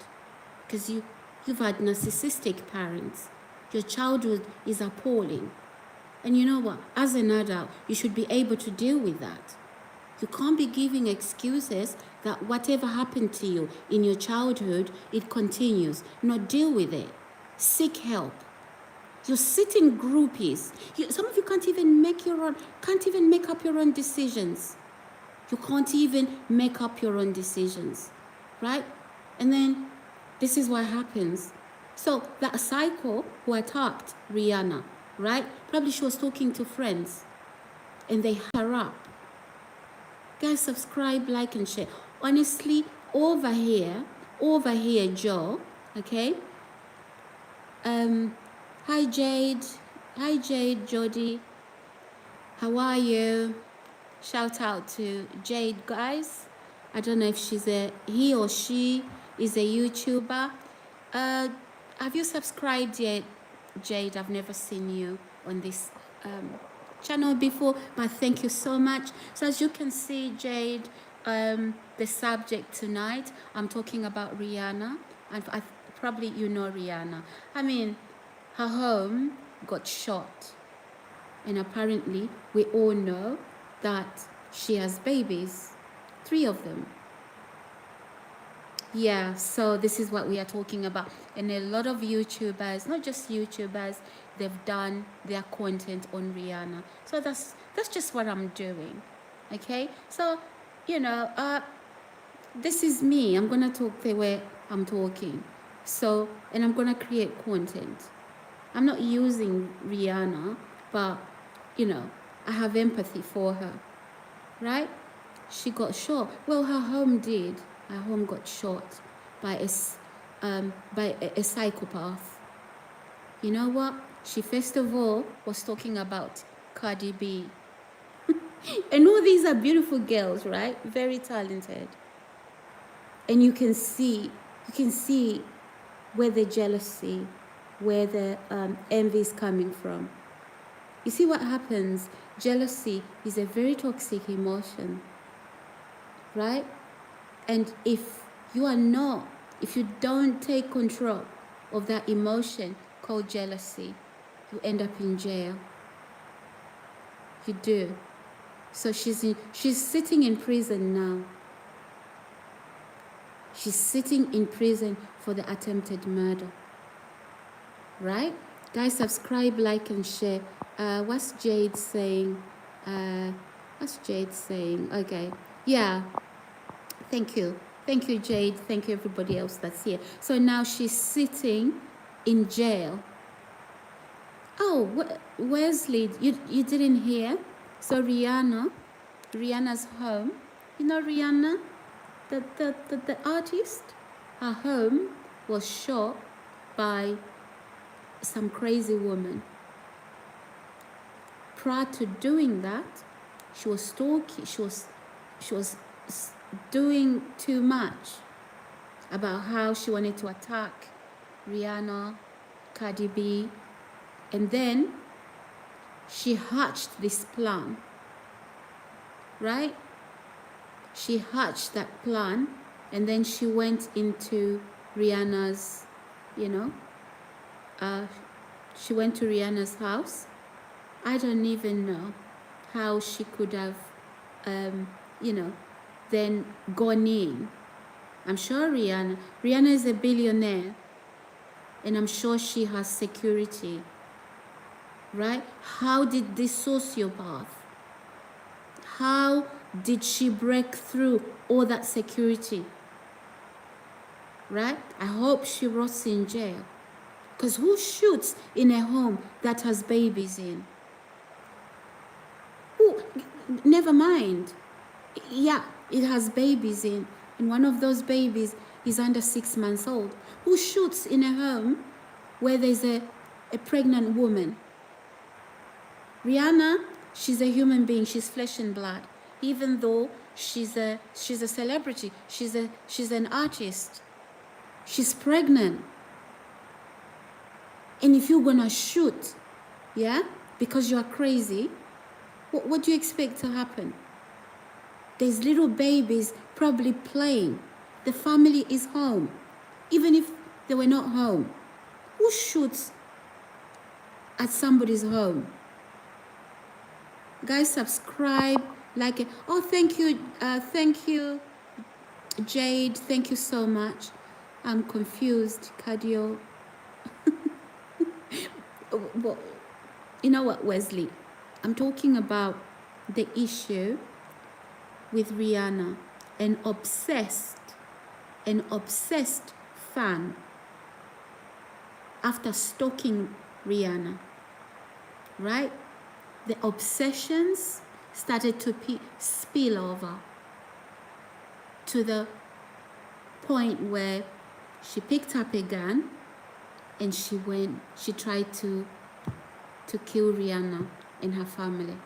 because you've had narcissistic parents. Your childhood is appalling. And you know what? As an adult, you should be able to deal with that. You can't be giving excuses that whatever happened to you in your childhood, it continues. No, deal with it. Seek help. You're sitting groupies. Some of you can't even make up your own decisions. You can't even make up your own decisions, right? And then this is what happens. So that psycho who attacked Rihanna, right? Probably she was talking to friends and they had her up. Guys, subscribe, like, and share. Honestly, over here, Joe, okay? Hi, Jade. Hi, Jade, Jody. How are you? Shout out to Jade, guys. I don't know if he or she is a YouTuber. Have you subscribed yet, Jade? I've never seen you on this channel before, but thank you so much. So as you can see, Jade, the subject tonight, I'm talking about Rihanna, and probably you know Rihanna. I mean, her home got shot, and apparently we all know that she has babies, 3 of them. Yeah, so this is what we are talking about. And a lot of YouTubers, not just YouTubers, they've done their content on Rihanna. So that's just what I'm doing. Okay? So, you know, this is me. I'm going to talk the way I'm talking. So, and I'm going to create content. I'm not using Rihanna, but, you know, I have empathy for her. Right? She got shot. Well, her home did. Her home got shot by a psychopath. You know what? She first of all was talking about Cardi B. And all these are beautiful girls, right? Very talented. And you can see where the jealousy, where the envy is coming from. You see what happens? Jealousy is a very toxic emotion, right? And if you don't take control of that emotion called jealousy, you end up in jail. You do. So she's sitting in prison now. She's sitting in prison for the attempted murder. Right? Guys, subscribe, like, and share. What's Jade saying? Okay. Yeah. Thank you. Thank you, Jade. Thank you, everybody else that's here. So now she's sitting in jail. Oh, Wesley, you didn't hear? So Rihanna's home. You know Rihanna, the artist? Her home was shot by some crazy woman. Prior to doing that, she was stalking. She was doing too much about how she wanted to attack Rihanna, Cardi B, and then she hatched this plan, right? She hatched that plan, and then she went into Rihanna's, she went to Rihanna's house. I don't even know how she could have, then gone in. I'm sure Rihanna is a billionaire, and I'm sure she has security, right? How did this sociopath, how did she break through all that security, right? I hope she rots in jail, because who shoots in a home that has babies in? Who? Never mind. Yeah, it has babies in, and one of those babies is under 6 months old. Who shoots in a home where there's a pregnant woman? Rihanna, she's a human being. She's flesh and blood. Even though she's a celebrity, she's an artist. She's pregnant. And if you're gonna shoot, yeah, because you're crazy, what do you expect to happen? There's little babies probably playing. The family is home. Even if they were not home. Who shoots at somebody's home? Guys, subscribe, Like, oh, thank you, Jade. Thank you so much. I'm confused, Cardio. Well, you know what, Wesley? I'm talking about the issue with Rihanna, an obsessed, an obsessed fan after stalking Rihanna, right? The obsessions started to spill over to the point where she picked up a gun and she tried to kill Rihanna and her family.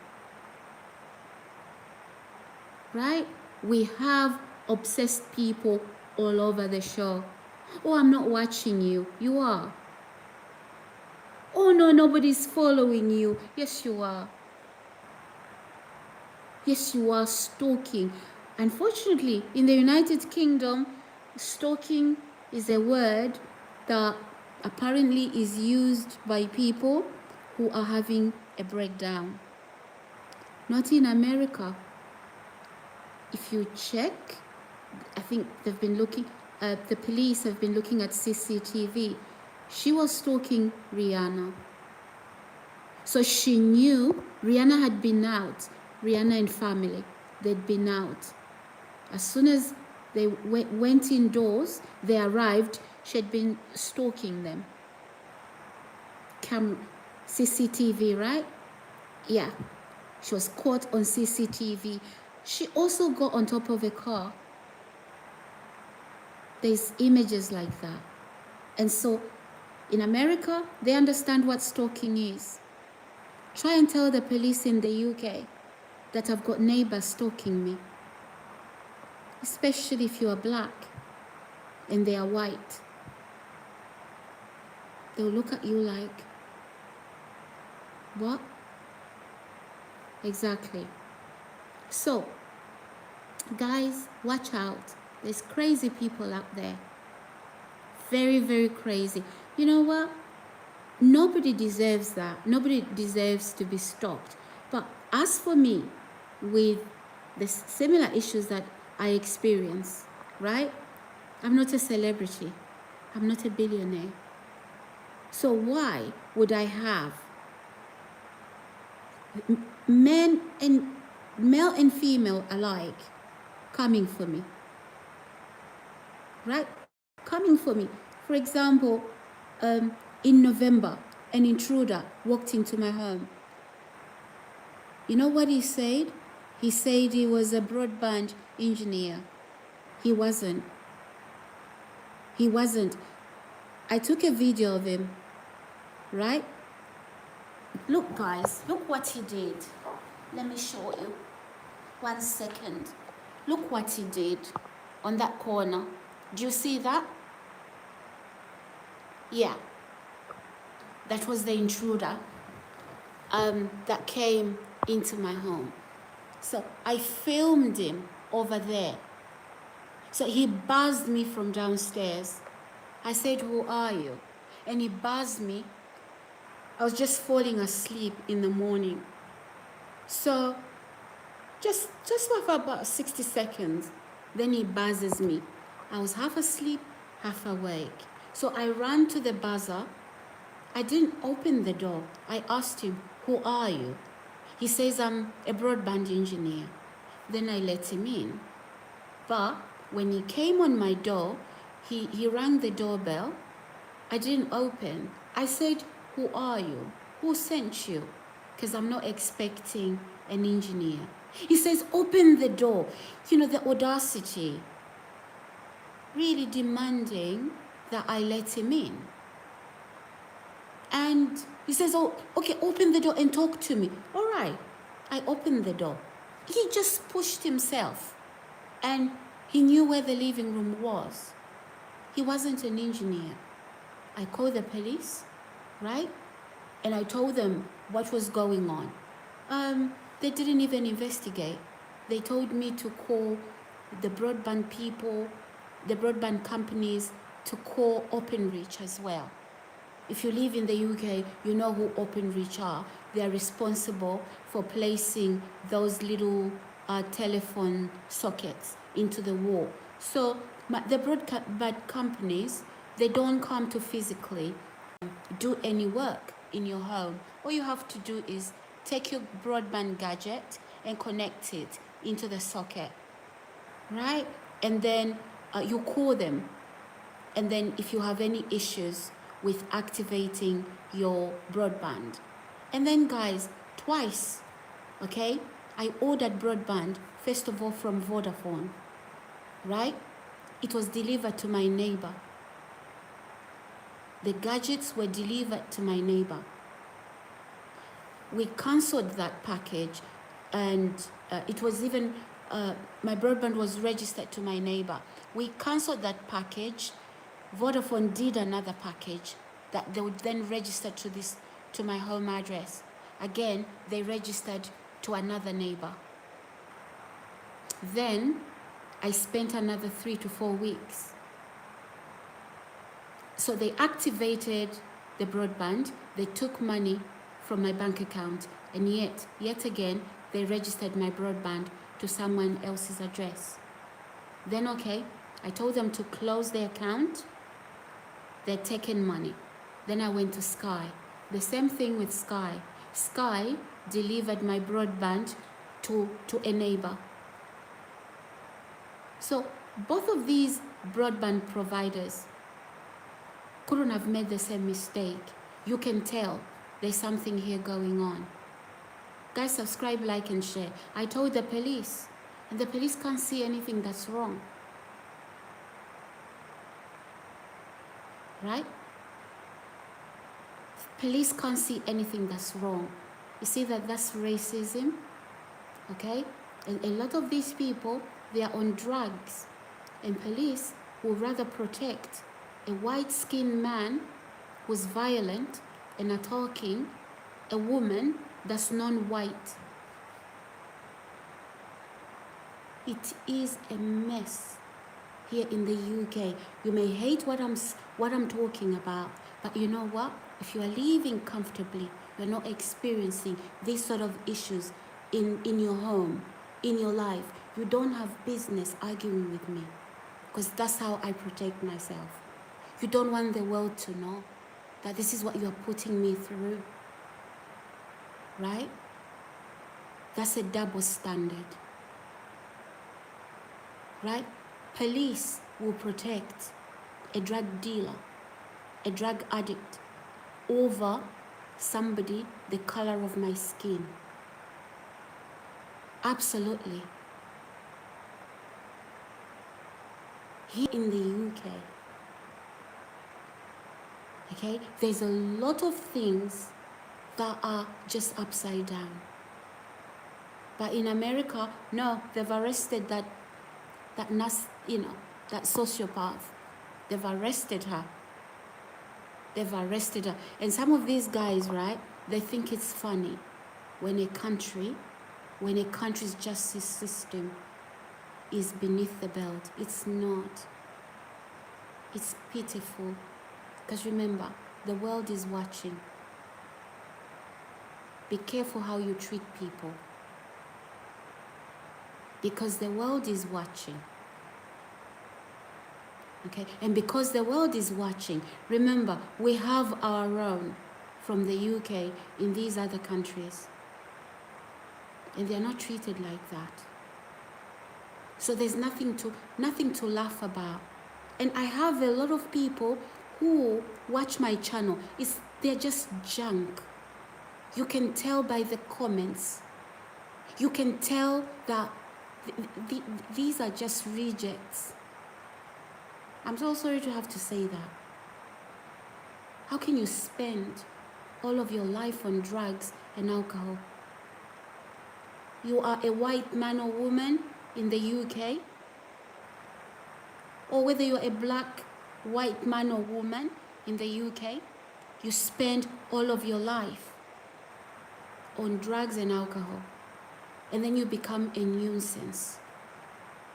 Right? We have obsessed people all over the show. Oh, I'm not watching you. You are. Oh no, nobody's following you. Yes, you are. Yes, you are stalking. Unfortunately, in the United Kingdom, stalking is a word that apparently is used by people who are having a breakdown. Not in America. If you check, I think they've been looking, the police have been looking at CCTV. She was stalking Rihanna. So she knew Rihanna had been out. Rihanna and family, they'd been out. As soon as they went indoors, they arrived, she had been stalking them. CCTV, right? Yeah. She was caught on CCTV. She also got on top of a car. There's images like that. And so in America, they understand what stalking is. Try and tell the police in the UK that I've got neighbors stalking me, especially if you are black and they are white. They'll look at you like, what? Exactly. So, guys, watch out. There's crazy people out there. Very, very crazy. You know what? Nobody deserves that. Nobody deserves to be stalked. But as for me, with the similar issues that I experience, right? I'm not a celebrity. I'm not a billionaire. So why would I have male and female alike coming for me? Right? Coming for me. For example, in November, an intruder walked into my home. You know what he said? He said he was a broadband engineer. He wasn't. He wasn't. I took a video of him, right? Look, guys, look what he did. Let me show you. 1 second. Look what he did on that corner. Do you see that? Yeah. That was the intruder that came into my home. So I filmed him over there. So he buzzed me from downstairs. I said, who are you? And he buzzed me. I was just falling asleep in the morning. So just for about 60 seconds, then he buzzes me. I was half asleep, half awake. So I ran to the buzzer. I didn't open the door. I asked him, who are you? He says, I'm a broadband engineer. Then I let him in. But when he came on my door, he rang the doorbell. I didn't open. I said, who are you? Who sent you? Because I'm not expecting an engineer. He says, open the door. You know, the audacity. Really demanding that I let him in. And he says, oh, okay, open the door and talk to me. All right. I opened the door. He just pushed himself. And he knew where the living room was. He wasn't an engineer. I called the police, right? And I told them what was going on. They didn't even investigate. They told me to call the broadband people, the broadband companies, to call Openreach as well. If you live in the UK, you know who Openreach are. They are responsible for placing those little telephone sockets into the wall. So the broadband companies, they don't come to physically do any work in your home. All you have to do is take your broadband gadget and connect it into the socket, right? And then you call them. And then if you have any issues with activating your broadband. And then guys, twice, okay? I ordered broadband, first of all from Vodafone, right? It was delivered to my neighbor. The gadgets were delivered to my neighbor. We cancelled that package, and it was even, my broadband was registered to my neighbor. We cancelled that package. Vodafone did another package that they would then register to my home address. Again, they registered to another neighbor. Then I spent another 3 to 4 weeks. So they activated the broadband, they took money from my bank account, and yet again, they registered my broadband to someone else's address. Then, okay, I told them to close the account. They're taking money. Then I went to Sky. The same thing with Sky. Sky delivered my broadband to a neighbor. So both of these broadband providers couldn't have made the same mistake. You can tell there's something here going on. Guys, subscribe, like, and share. I told the police, and the police can't see anything that's wrong. Right? Police can't see anything that's wrong. You see that's racism? Okay? And a lot of these people, they are on drugs. And police would rather protect a white-skinned man who's violent and attacking a woman that's non-white. It is a mess here in the UK. You may hate what I'm talking about, but you know what? If you are living comfortably, you're not experiencing these sort of issues in your home, in your life, you don't have business arguing with me, because that's how I protect myself. You don't want the world to know that this is what you're putting me through, right? That's a double standard, right? Police will protect a drug dealer, a drug addict, over somebody the color of my skin. Absolutely. Here in the UK, okay, there's a lot of things that are just upside down. But in America, no, they've arrested that sociopath. They've arrested her. They've arrested her. And some of these guys, right, they think it's funny when a country's justice system is beneath the belt. It's not. It's pitiful. Because remember, the world is watching. Be careful how you treat people, because the world is watching. Okay, and because the world is watching, remember, we have our own from the UK in these other countries, and they're not treated like that. So there's nothing to laugh about. And I have a lot of people who watch my channel. They're just junk. You can tell by the comments. You can tell that these are just rejects. I'm so sorry to have to say that. How can you spend all of your life on drugs and alcohol? You are a white man or woman in the UK, or whether you're a black, white man or woman in the UK, you spend all of your life on drugs and alcohol, and then you become a nuisance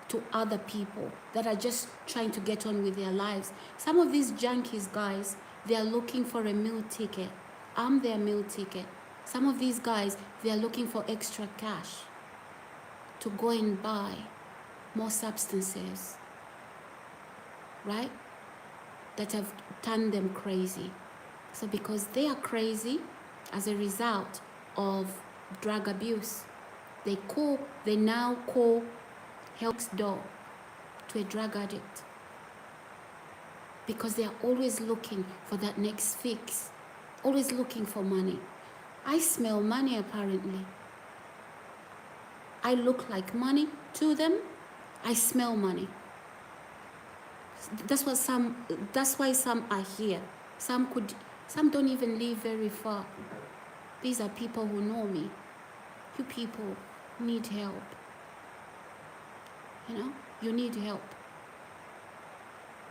to other people that are just trying to get on with their lives. Some of these junkies, guys, they are looking for a meal ticket. I'm their meal ticket. Some of these guys, they are looking for extra cash to go and buy more substances, right? That have turned them crazy. So because they are crazy as a result of drug abuse, they now call help next door to a drug addict, because they are always looking for that next fix, always looking for money. I smell money apparently. I look like money to them. I smell money. That's why some are here. Some don't even live very far. These are people who know me. You people need help. You know, you need help.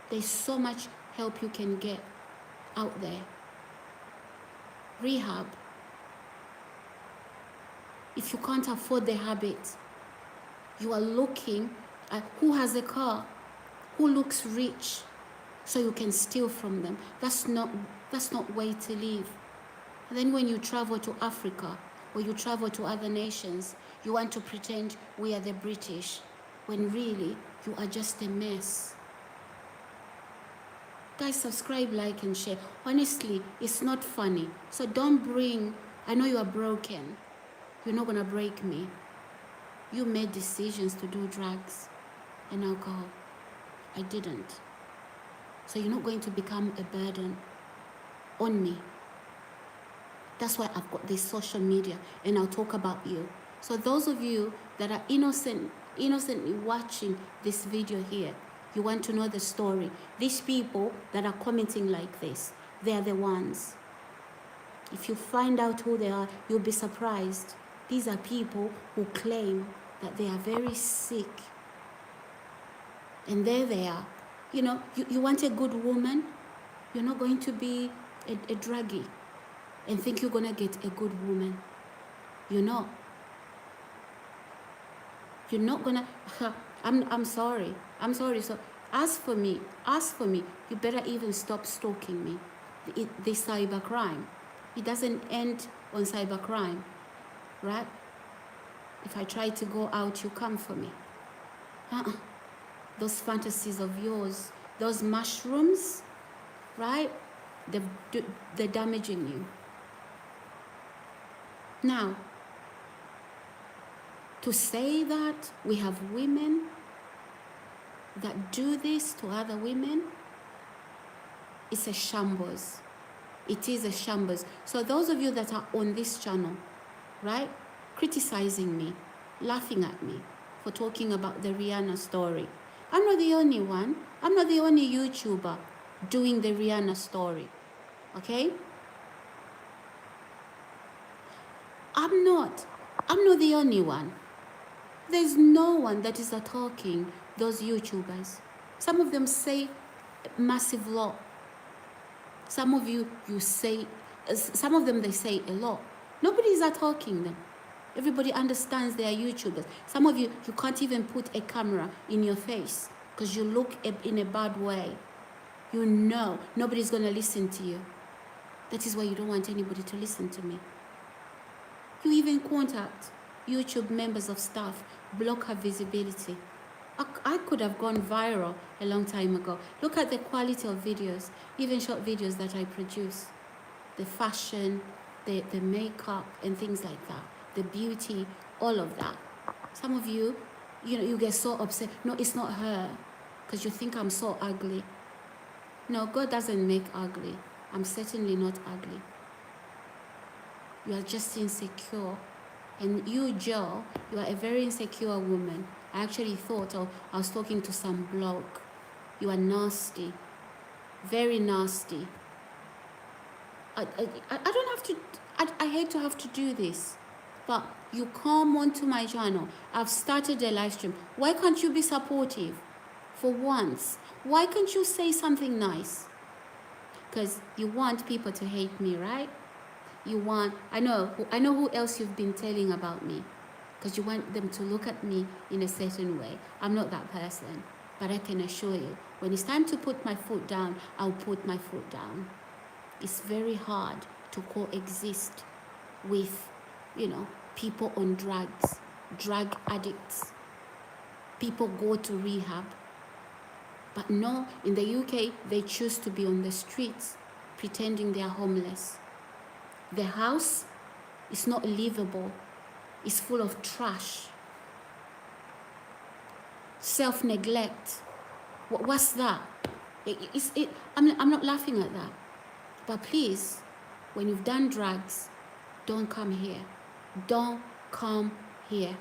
There's so much help you can get out there. Rehab. If you can't afford the habit, you are looking at who has a car, who looks rich, so you can steal from them. That's not way to live. And then when you travel to Africa or you travel to other nations, you want to pretend we are the British, when really you are just a mess. Guys, subscribe, like, and share. Honestly, it's not funny. So don't bring, I know you are broken. You're not gonna break me. You made decisions to do drugs and alcohol. I didn't. So you're not going to become a burden on me. That's why I've got this social media, and I'll talk about you. So those of you that are innocently watching this video here, you want to know the story. These people that are commenting like this, they are the ones. If you find out who they are, you'll be surprised. These are people who claim that they are very sick. And there they are. You know, you want a good woman, you're not going to be a druggie and think you're going to get a good woman. You're not. You're not going to... I'm sorry. So as for me, you better even stop stalking me. The cyber crime. It doesn't end on cyber crime, right? If I try to go out, you come for me. Those fantasies of yours, those mushrooms, right? They're damaging you. Now, to say that we have women that do this to other women, it's a shambles. It is a shambles. So those of you that are on this channel, right, criticizing me, laughing at me for talking about the Rihanna story, I'm not the only one. I'm not the only YouTuber doing the Rihanna story, okay? I'm not the only one. There's no one that is attacking those YouTubers. Some of them say massive lot. Some of you say, some of them they say a lot. Nobody's attacking them. Everybody understands they are YouTubers. Some of you can't even put a camera in your face because you look in a bad way. You know nobody's going to listen to you. That is why you don't want anybody to listen to me. You even contact YouTube members of staff, block her visibility. I could have gone viral a long time ago. Look at the quality of videos, even short videos that I produce. The fashion, the makeup and things like that. The beauty, all of that. Some of you, you get so upset. No, it's not her, because you think I'm so ugly. No, God doesn't make ugly. I'm certainly not ugly. You are just insecure. And you, Joe, you are a very insecure woman. I actually thought I was talking to some bloke. You are nasty. Very nasty. I don't have to, I hate to have to do this. But you come onto my channel. I've started a live stream. Why can't you be supportive for once? Why can't you say something nice? Because you want people to hate me, right? You want, I know who else you've been telling about me. Because you want them to look at me in a certain way. I'm not that person. But I can assure you, when it's time to put my foot down, I'll put my foot down. It's very hard to coexist with, people on drugs. drug addicts. People go to rehab. But no, in the UK, they choose to be on the streets, pretending they are homeless. The house is not livable. It's full of trash. Self-neglect. What's that? I'm not laughing at that. But please, when you've done drugs, don't come here. Don't come here.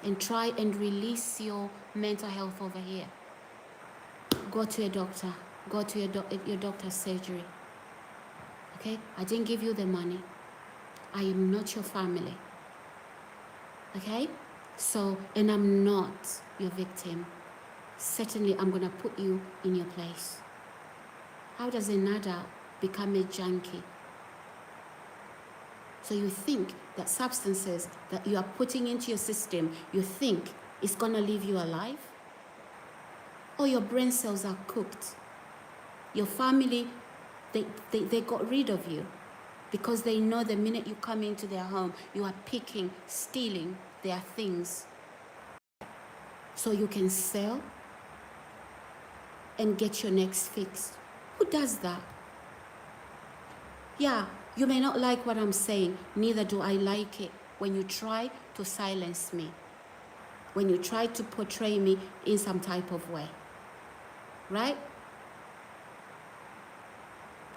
And try and release your mental health over here. Go to a doctor. Go to your doctor's surgery. Okay? I didn't give you the money. I am not your family. Okay? So, and I'm not your victim. Certainly, I'm going to put you in your place. How does an adult become a junkie? So you think that substances that you are putting into your system, you think it's going to leave you alive? Or your brain cells are cooked. Your family, they got rid of you because they know the minute you come into their home, you are picking, stealing their things. So you can sell and get your next fix. Who does that? Yeah, you may not like what I'm saying, neither do I like it when you try to silence me, when you try to portray me in some type of way, right?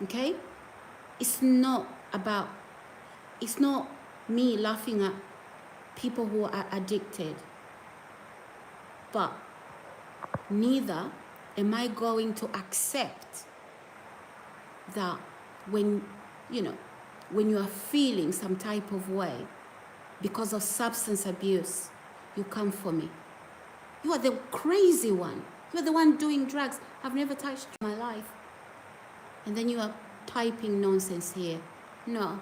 Okay? It's not me laughing at people who are addicted, but neither am I going to accept that when you are feeling some type of way because of substance abuse, you come for me. You are the crazy one. You are the one doing drugs. I've never touched my life. And then you are typing nonsense here. No.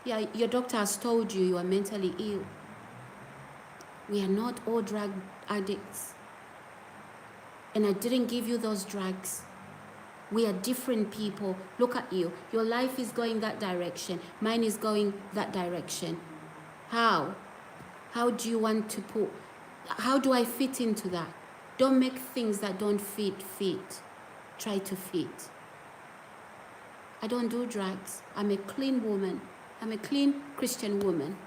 Yeah, your doctor has told you are mentally ill. We are not all drug addicts. And I didn't give you those drugs. We are different people. Look at you. Your life is going that direction. Mine is going that direction. How? How do you want to how do I fit into that? Don't make things that don't fit. Try to fit. I don't do drugs. I'm a clean woman. I'm a clean Christian woman.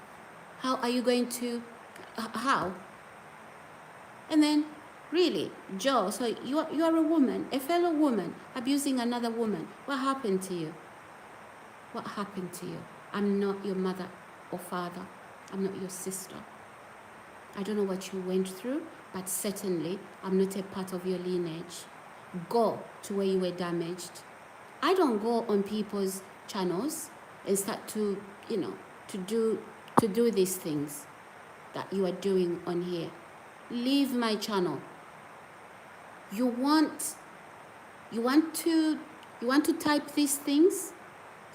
How are you going to, how? And then, really, Joe, so you are a woman, a fellow woman, abusing another woman. What happened to you? What happened to you? I'm not your mother or father. I'm not your sister. I don't know what you went through, but certainly I'm not a part of your lineage. Go to where you were damaged. I don't go on people's channels and start to do these things that you are doing on here. Leave my channel. You want to type these things?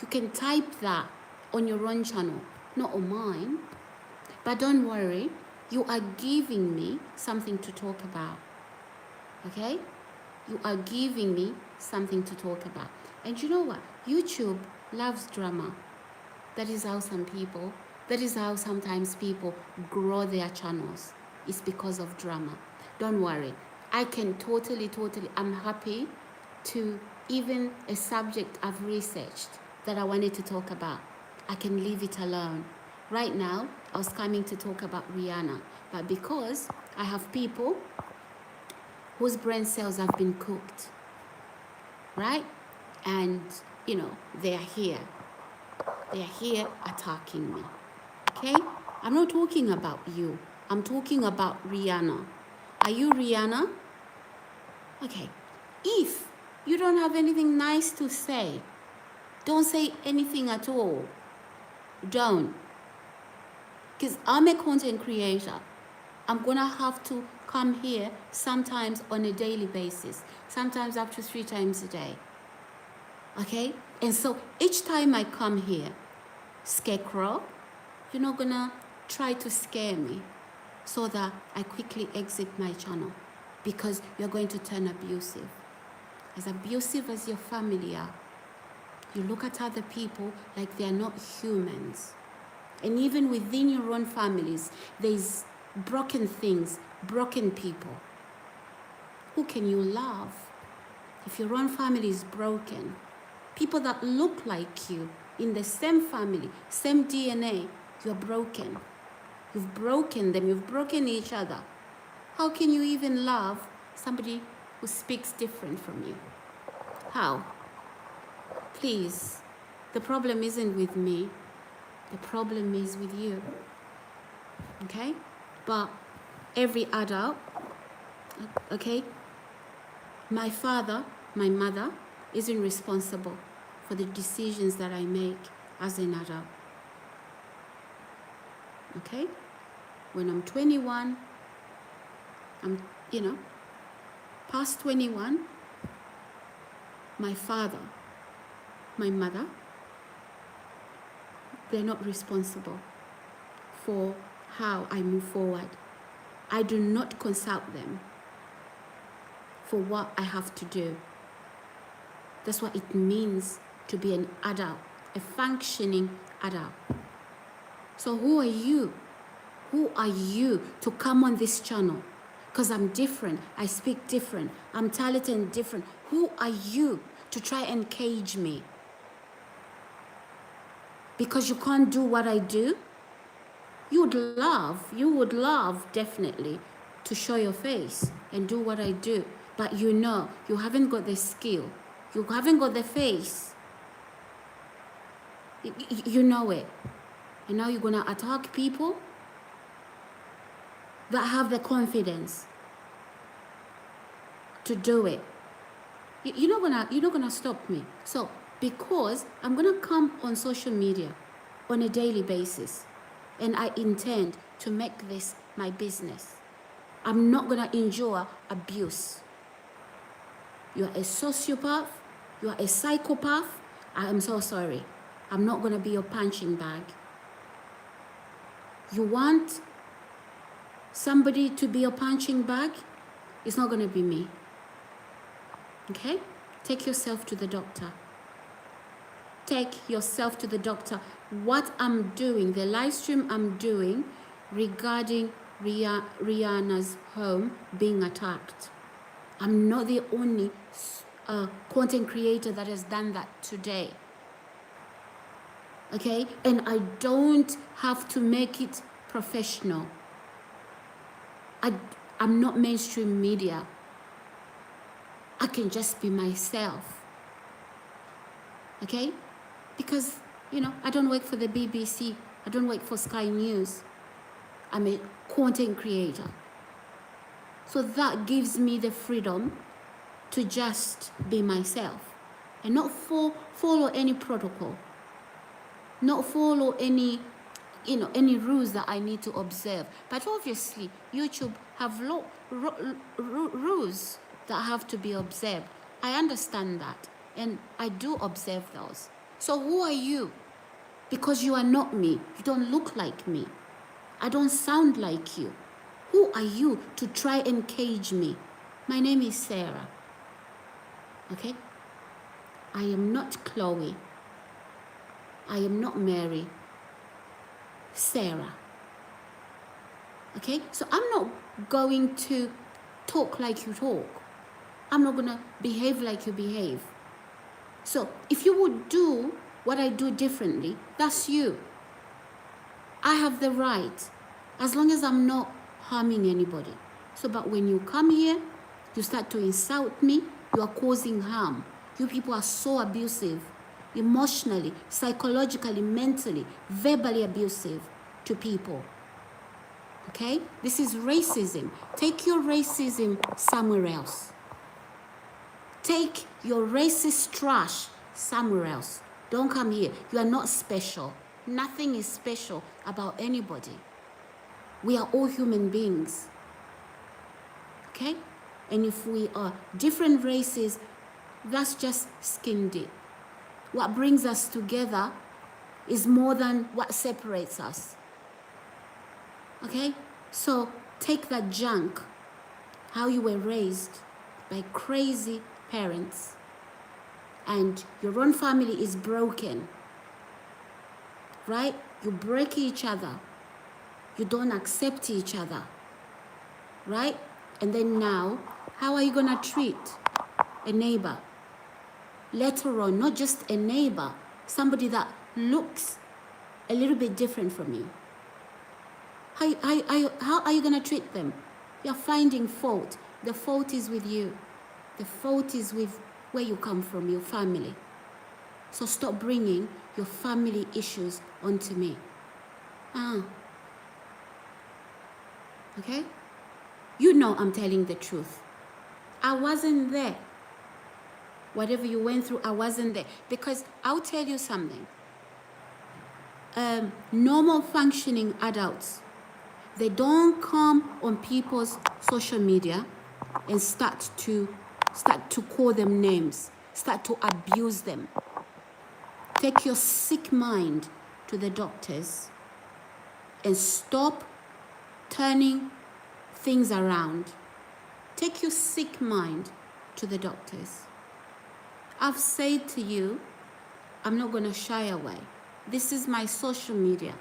You can type that on your own channel, not on mine. But don't worry, you are giving me something to talk about. Okay? You are giving me something to talk about. And you know what? YouTube loves drama. That is how sometimes people grow their channels. It's because of drama. Don't worry. I can totally, I'm happy to, even a subject I've researched that I wanted to talk about, I can leave it alone. Right now, I was coming to talk about Rihanna, but because I have people whose brain cells have been cooked, right? And, they are here. They are here attacking me, okay? I'm not talking about you. I'm talking about Rihanna. Are you Rihanna? Okay. If you don't have anything nice to say, don't say anything at all. Don't. Because I'm a content creator. I'm going to have to come here sometimes on a daily basis, sometimes up to 3 times a day. Okay? And so each time I come here, scarecrow, you're not going to try to scare me so that I quickly exit my channel, because you're going to turn abusive. As abusive as your family are, you look at other people like they are not humans. And even within your own families, there's broken things, broken people. Who can you love if your own family is broken? People that look like you in the same family, same DNA, you're broken. You've broken them, you've broken each other. How can you even love somebody who speaks different from you? How? Please, the problem isn't with me. The problem is with you. Okay? But every adult, okay? My father, my mother isn't responsible for the decisions that I make as an adult. Okay? When I'm 21, I'm, past 21, my father, my mother, they're not responsible for how I move forward. I do not consult them for what I have to do. That's what it means to be an adult, a functioning adult. So who are you? Who are you to come on this channel? Because I'm different, I speak different, I'm talented and different. Who are you to try and cage me? Because you can't do what I do? You would love definitely to show your face and do what I do. But you haven't got the skill. You haven't got the face. You know it. And now you're gonna attack people that have the confidence to do it. You're not gonna stop me. So because I'm gonna come on social media on a daily basis, and I intend to make this my business. I'm not gonna endure abuse. You're a sociopath, you're a psychopath. I am so sorry. I'm not gonna be your punching bag. You want somebody to be your punching bag? It's not gonna be me. Okay? Take yourself to the doctor. Take yourself to the doctor. What I'm doing, the live stream I'm doing regarding Rihanna's home being attacked. I'm not the only content creator that has done that today. Okay? And I don't have to make it professional. I'm not mainstream media. I can just be myself. Okay? Because, I don't work for the BBC. I don't work for Sky News. I'm a content creator. So that gives me the freedom to just be myself and not follow any protocol, not follow any rules that I need to observe. But obviously, YouTube have rules that have to be observed. I understand that, and I do observe those. So who are you? Because you are not me. You don't look like me. I don't sound like you. Who are you to try and cage me? My name is Sarah. Okay? I am not Chloe. I am not Mary. Sarah. Okay? So I'm not going to talk like you talk. I'm not going to behave like you behave. So if you would do what I do differently, that's you. I have the right, as long as I'm not harming anybody. So, but when you come here, you start to insult me, you are causing harm. You people are so abusive, emotionally, psychologically, mentally, verbally abusive to people. Okay? This is racism. Take your racism somewhere else. Take your racist trash somewhere else. Don't come here. You are not special. Nothing is special about anybody. We are all human beings. Okay? And if we are different races, that's just skin deep. What brings us together is more than what separates us. Okay? So take that junk, how you were raised by crazy parents, and your own family is broken. right? You break each other. You don't accept each other, right? And then now, how are you going to treat a neighbor? Later on, not just a neighbor, somebody that looks a little bit different from you. How are you going to treat them? You're finding fault. The fault is with you. The fault is with where you come from, your family. So stop bringing your family issues onto me. Okay? You know I'm telling the truth. I wasn't there. Whatever you went through, I wasn't there. Because I'll tell you something. Normal functioning adults, they don't come on people's social media and start to call them names, start to abuse them. Take your sick mind to the doctors and stop turning things around. Take your sick mind to the doctors. I've said to you, I'm not going to shy away. This is my social media.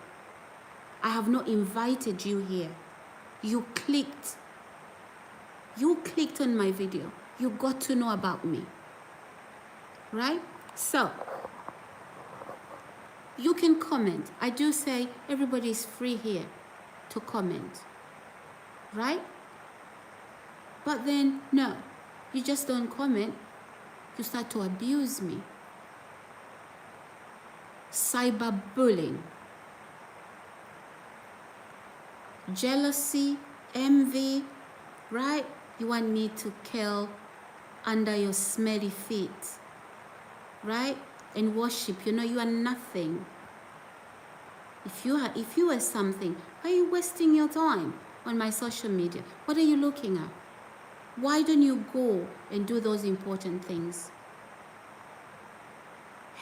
I have not invited you here. You clicked on my video. You got to know about me. Right? So, you can comment. I do say everybody is free here to comment. Right? But then, no. You just don't comment. You start to abuse me. Cyberbullying. Jealousy, envy, right? You want me to kill under your smelly feet, right? And worship, you are nothing. If you were something, why are you wasting your time on my social media? What are you looking at? Why don't you go and do those important things?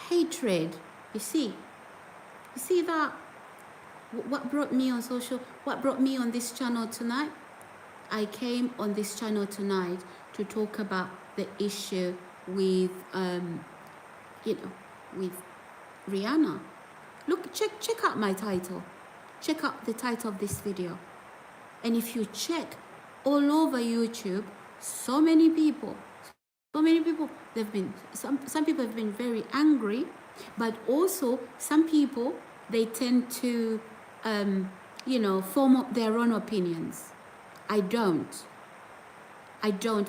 Hatred, you see that? What brought me on this channel tonight? I came on this channel tonight to talk about the issue with, with Rihanna. Look, check out my title. Check out the title of this video. And if you check all over YouTube, so many people, some people have been very angry, but also some people, they tend to, form up their own opinions. I don't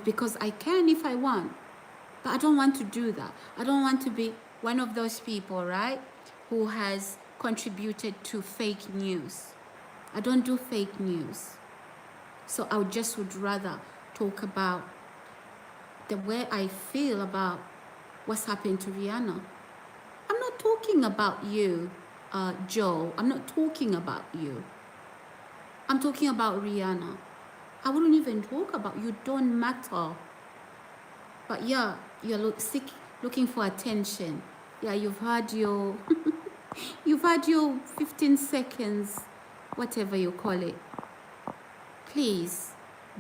because I can if I want, but I don't want to do that. I don't want to be one of those people, right, who has contributed to fake news. I don't do fake news. So I would rather talk about the way I feel about what's happened to Rihanna. I'm not talking about you, Joe. I'm not talking about you. I'm talking about Rihanna. I wouldn't even talk about you. Don't matter. But yeah, you're looking for attention. Yeah, you've had your you've had your 15 seconds, whatever you call it. Please,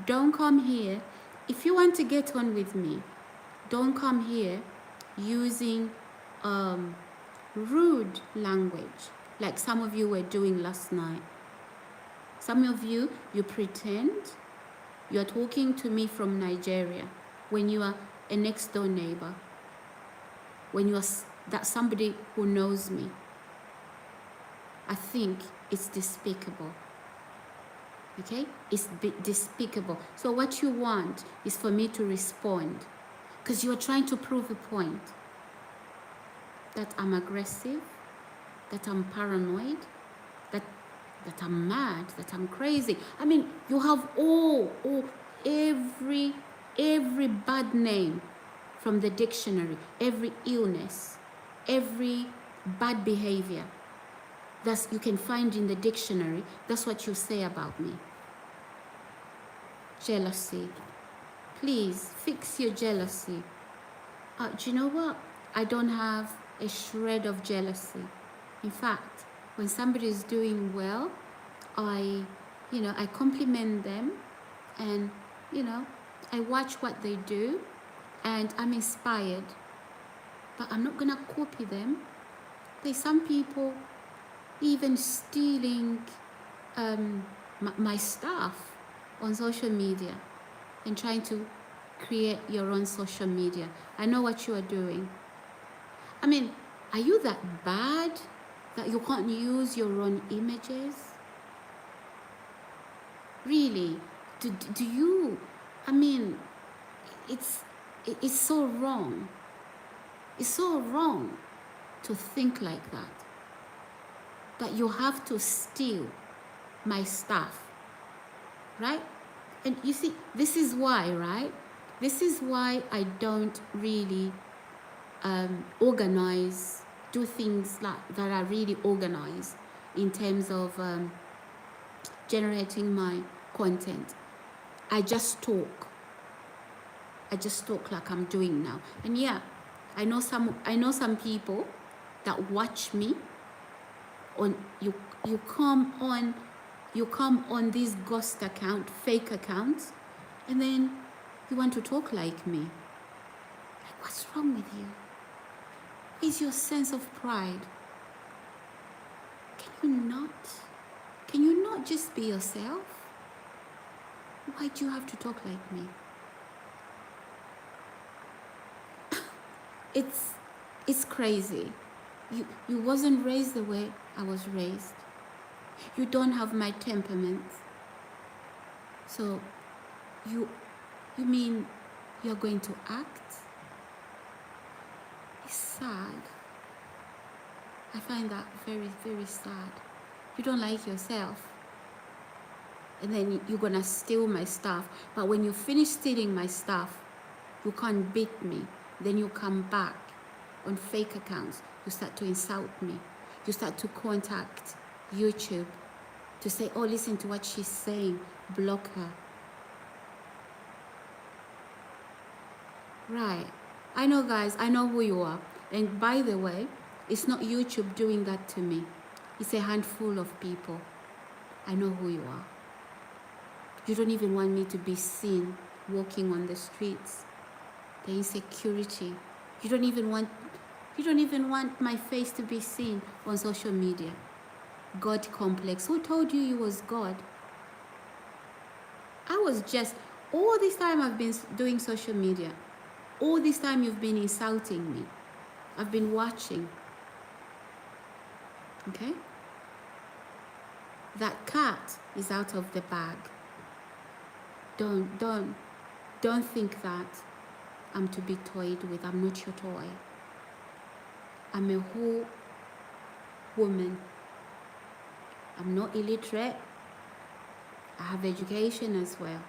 don't come here. If you want to get on with me, don't come here using rude language like some of you were doing last night. Some of you pretend you're talking to me from Nigeria when you are a next door neighbor, when you are that somebody who knows me. I think it's despicable. Okay? It's despicable. So what you want is for me to respond because you are trying to prove a point that I'm aggressive, that I'm paranoid, that I'm mad, that I'm crazy. I mean, you have every bad name from the dictionary, every illness, every bad behavior that you can find in the dictionary. That's what you say about me. Jealousy. Please fix your jealousy. Do you know what? I don't have a shred of jealousy. In fact, when somebody is doing well, I compliment them, and I watch what they do, and I'm inspired. But I'm not gonna copy them. There's some people even stealing my stuff on social media and trying to create your own social media. I know what you are doing. I mean, are you that bad that you can't use your own images? Really? Do you? I mean, it's so wrong. It's so wrong to think like that. That you have to steal my stuff, right? And you see, this is why, right? This is why I don't really organize, do things that are really organized in terms of generating my content. I just talk. I just talk like I'm doing now. And yeah, I know some people that watch me on you come on these ghost account, fake accounts, and then you want to talk like me. Like, what's wrong with you? Is your sense of pride? Can you not just be yourself? Why do you have to talk like me? It's crazy. You wasn't raised the way I was raised. You don't have my temperament. So you mean you're going to act? It's sad. I find that very, very sad. You don't like yourself. And then you're gonna steal my stuff. But when you finish stealing my stuff, you can't beat me. Then you come back on fake accounts. You start to insult me. You start to contact YouTube to say, oh, listen to what she's saying. Block her. Right. I know, guys. I know who you are. And by the way, it's not YouTube doing that to me. It's a handful of people. I know who you are. You don't even want me to be seen walking on the streets. The insecurity. You don't even want my face to be seen on social media. God complex. Who told you you was God? I was just, all this time I've been doing social media. All this time you've been insulting me. I've been watching. Okay? That cat is out of the bag. Don't think that I'm to be toyed with. I'm not your toy. I'm a whole woman. I'm not illiterate. I have education as well.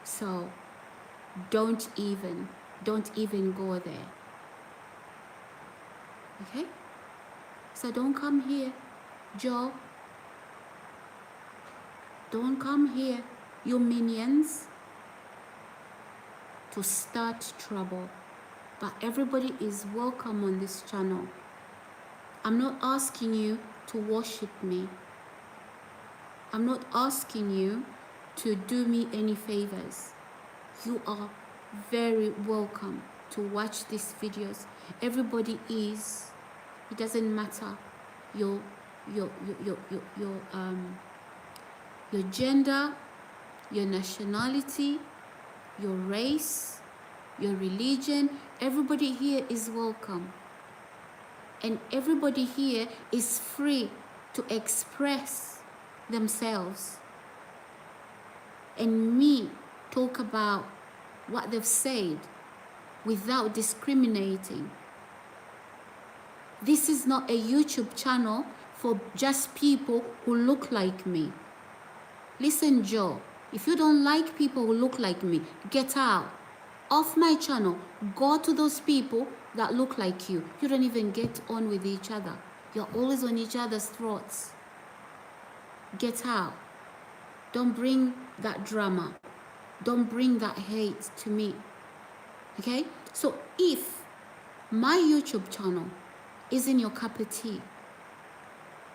So don't even go there. Okay? So don't come here, Joe. Don't come here, you minions, to start trouble. But everybody is welcome on this channel. I'm not asking you to worship me. I'm not asking you to do me any favors. You are very welcome to watch these videos. Everybody is. It doesn't matter your gender, your nationality, your race, your religion. Everybody here is welcome. And everybody here is free to express themselves. And me talk about what they've said without discriminating. This is not a YouTube channel for just people who look like me. Listen, Joe, if you don't like people who look like me, get out. Off my channel, go to those people that look like you. You don't even get on with each other. You're always on each other's throats. Get out. Don't bring that drama. Don't bring that hate to me. Okay? So if my YouTube channel isn't your cup of tea,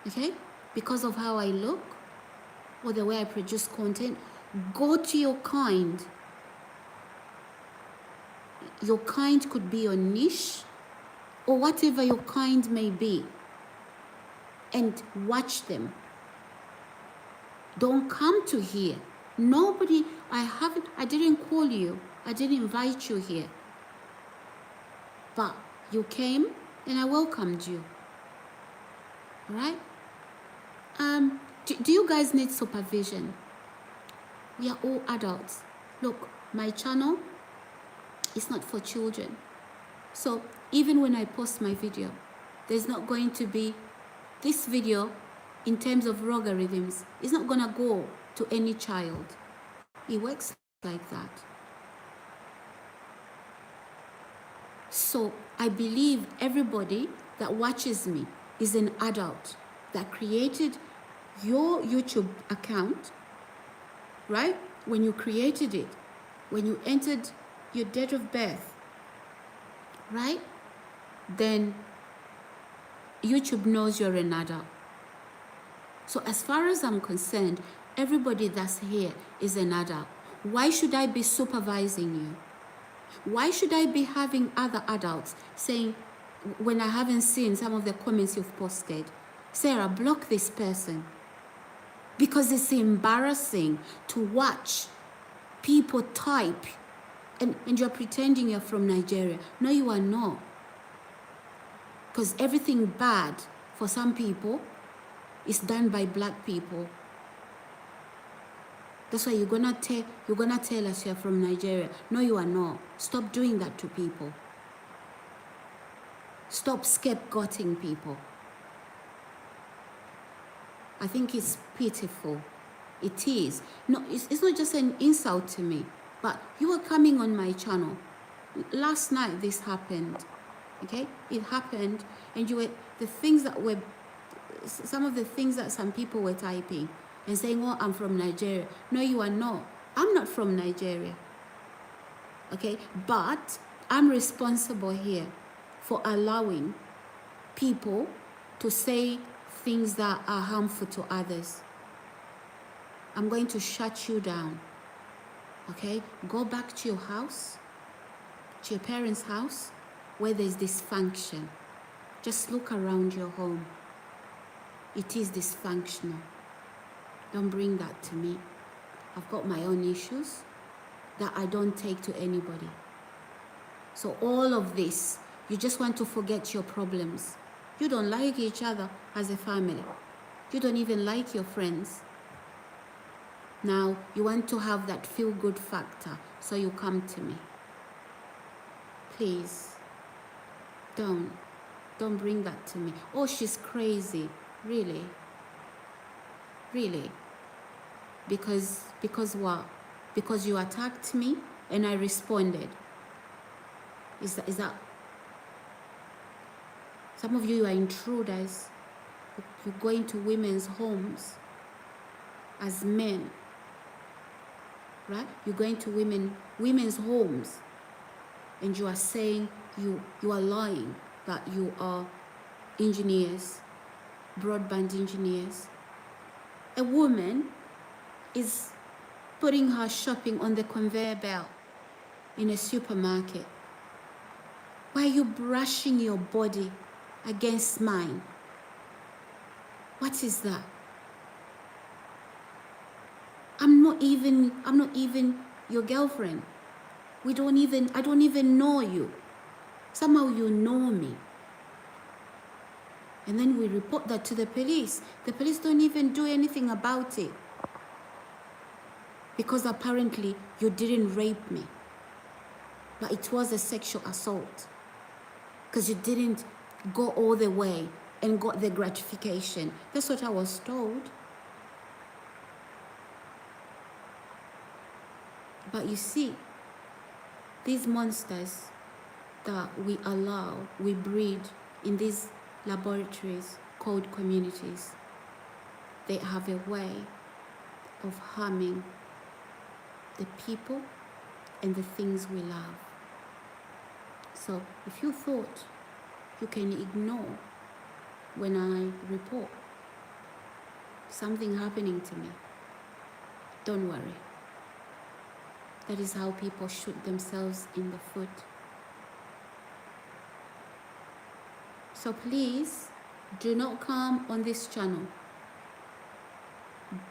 okay, because of how I look or the way I produce content, go to your kind. Your kind could be your niche or whatever your kind may be. and watch them. Don't come to here. Nobody, I didn't call you. I didn't invite you here. But you came and I welcomed you. Right? Do you guys need supervision? We are all adults. Look, my channel is not for children. So even when I post my video, there's not going to be this video in terms of logarithms. It's not going to go to any child. It works like that. So I believe everybody that watches me is an adult that created your YouTube account, right? When you created it, when you entered your date of birth, right? Then YouTube knows you're an adult. So as far as I'm concerned, everybody that's here is an adult. Why should I be supervising you? Why should I be having other adults saying, when I haven't seen some of the comments you've posted, Sarah, block this person? Because it's embarrassing to watch people type and you're pretending you're from Nigeria. No, you are not. Because everything bad for some people is done by black people. That's why you're gonna tell us you're from Nigeria. No, you are not. Stop doing that to people. Stop scapegoating people. I think it's pitiful. It is. No, it's not just an insult to me, but you were coming on my channel. Last night this happened. Okay? It happened, and some of the things that some people were typing and saying, oh, I'm from Nigeria. No, you are not. I'm not from Nigeria. Okay? But I'm responsible here for allowing people to say things that are harmful to others. I'm going to shut you down. Okay? Go back to your house, to your parents' house, where there's dysfunction. Just look around your home. It is dysfunctional. Don't bring that to me. I've got my own issues that I don't take to anybody. So all of this, you just want to forget your problems. You don't like each other as a family. You don't even like your friends. Now, you want to have that feel-good factor, so you come to me. Please, don't bring that to me. Oh, she's crazy. Really? Really? Because what? Because you attacked me and I responded. Is that? Some of you are intruders. You go into women's homes as men, right? You go into women's homes, and you are saying you are lying that you are engineers, broadband engineers. A woman is putting her shopping on the conveyor belt in a supermarket. Why are you brushing your body against mine? What is that? I'm not even your girlfriend. I don't even know you. Somehow you know me. And then we report that to the police. The police don't even do anything about it. Because apparently you didn't rape me. But it was a sexual assault. Because you didn't go all the way and got the gratification. That's what I was told. But you see, these monsters that we breed in these laboratories called communities, they have a way of harming the people and the things we love. So if you thought you can ignore when I report something happening to me, don't worry. That is how people shoot themselves in the foot. So please, Do not come on this channel.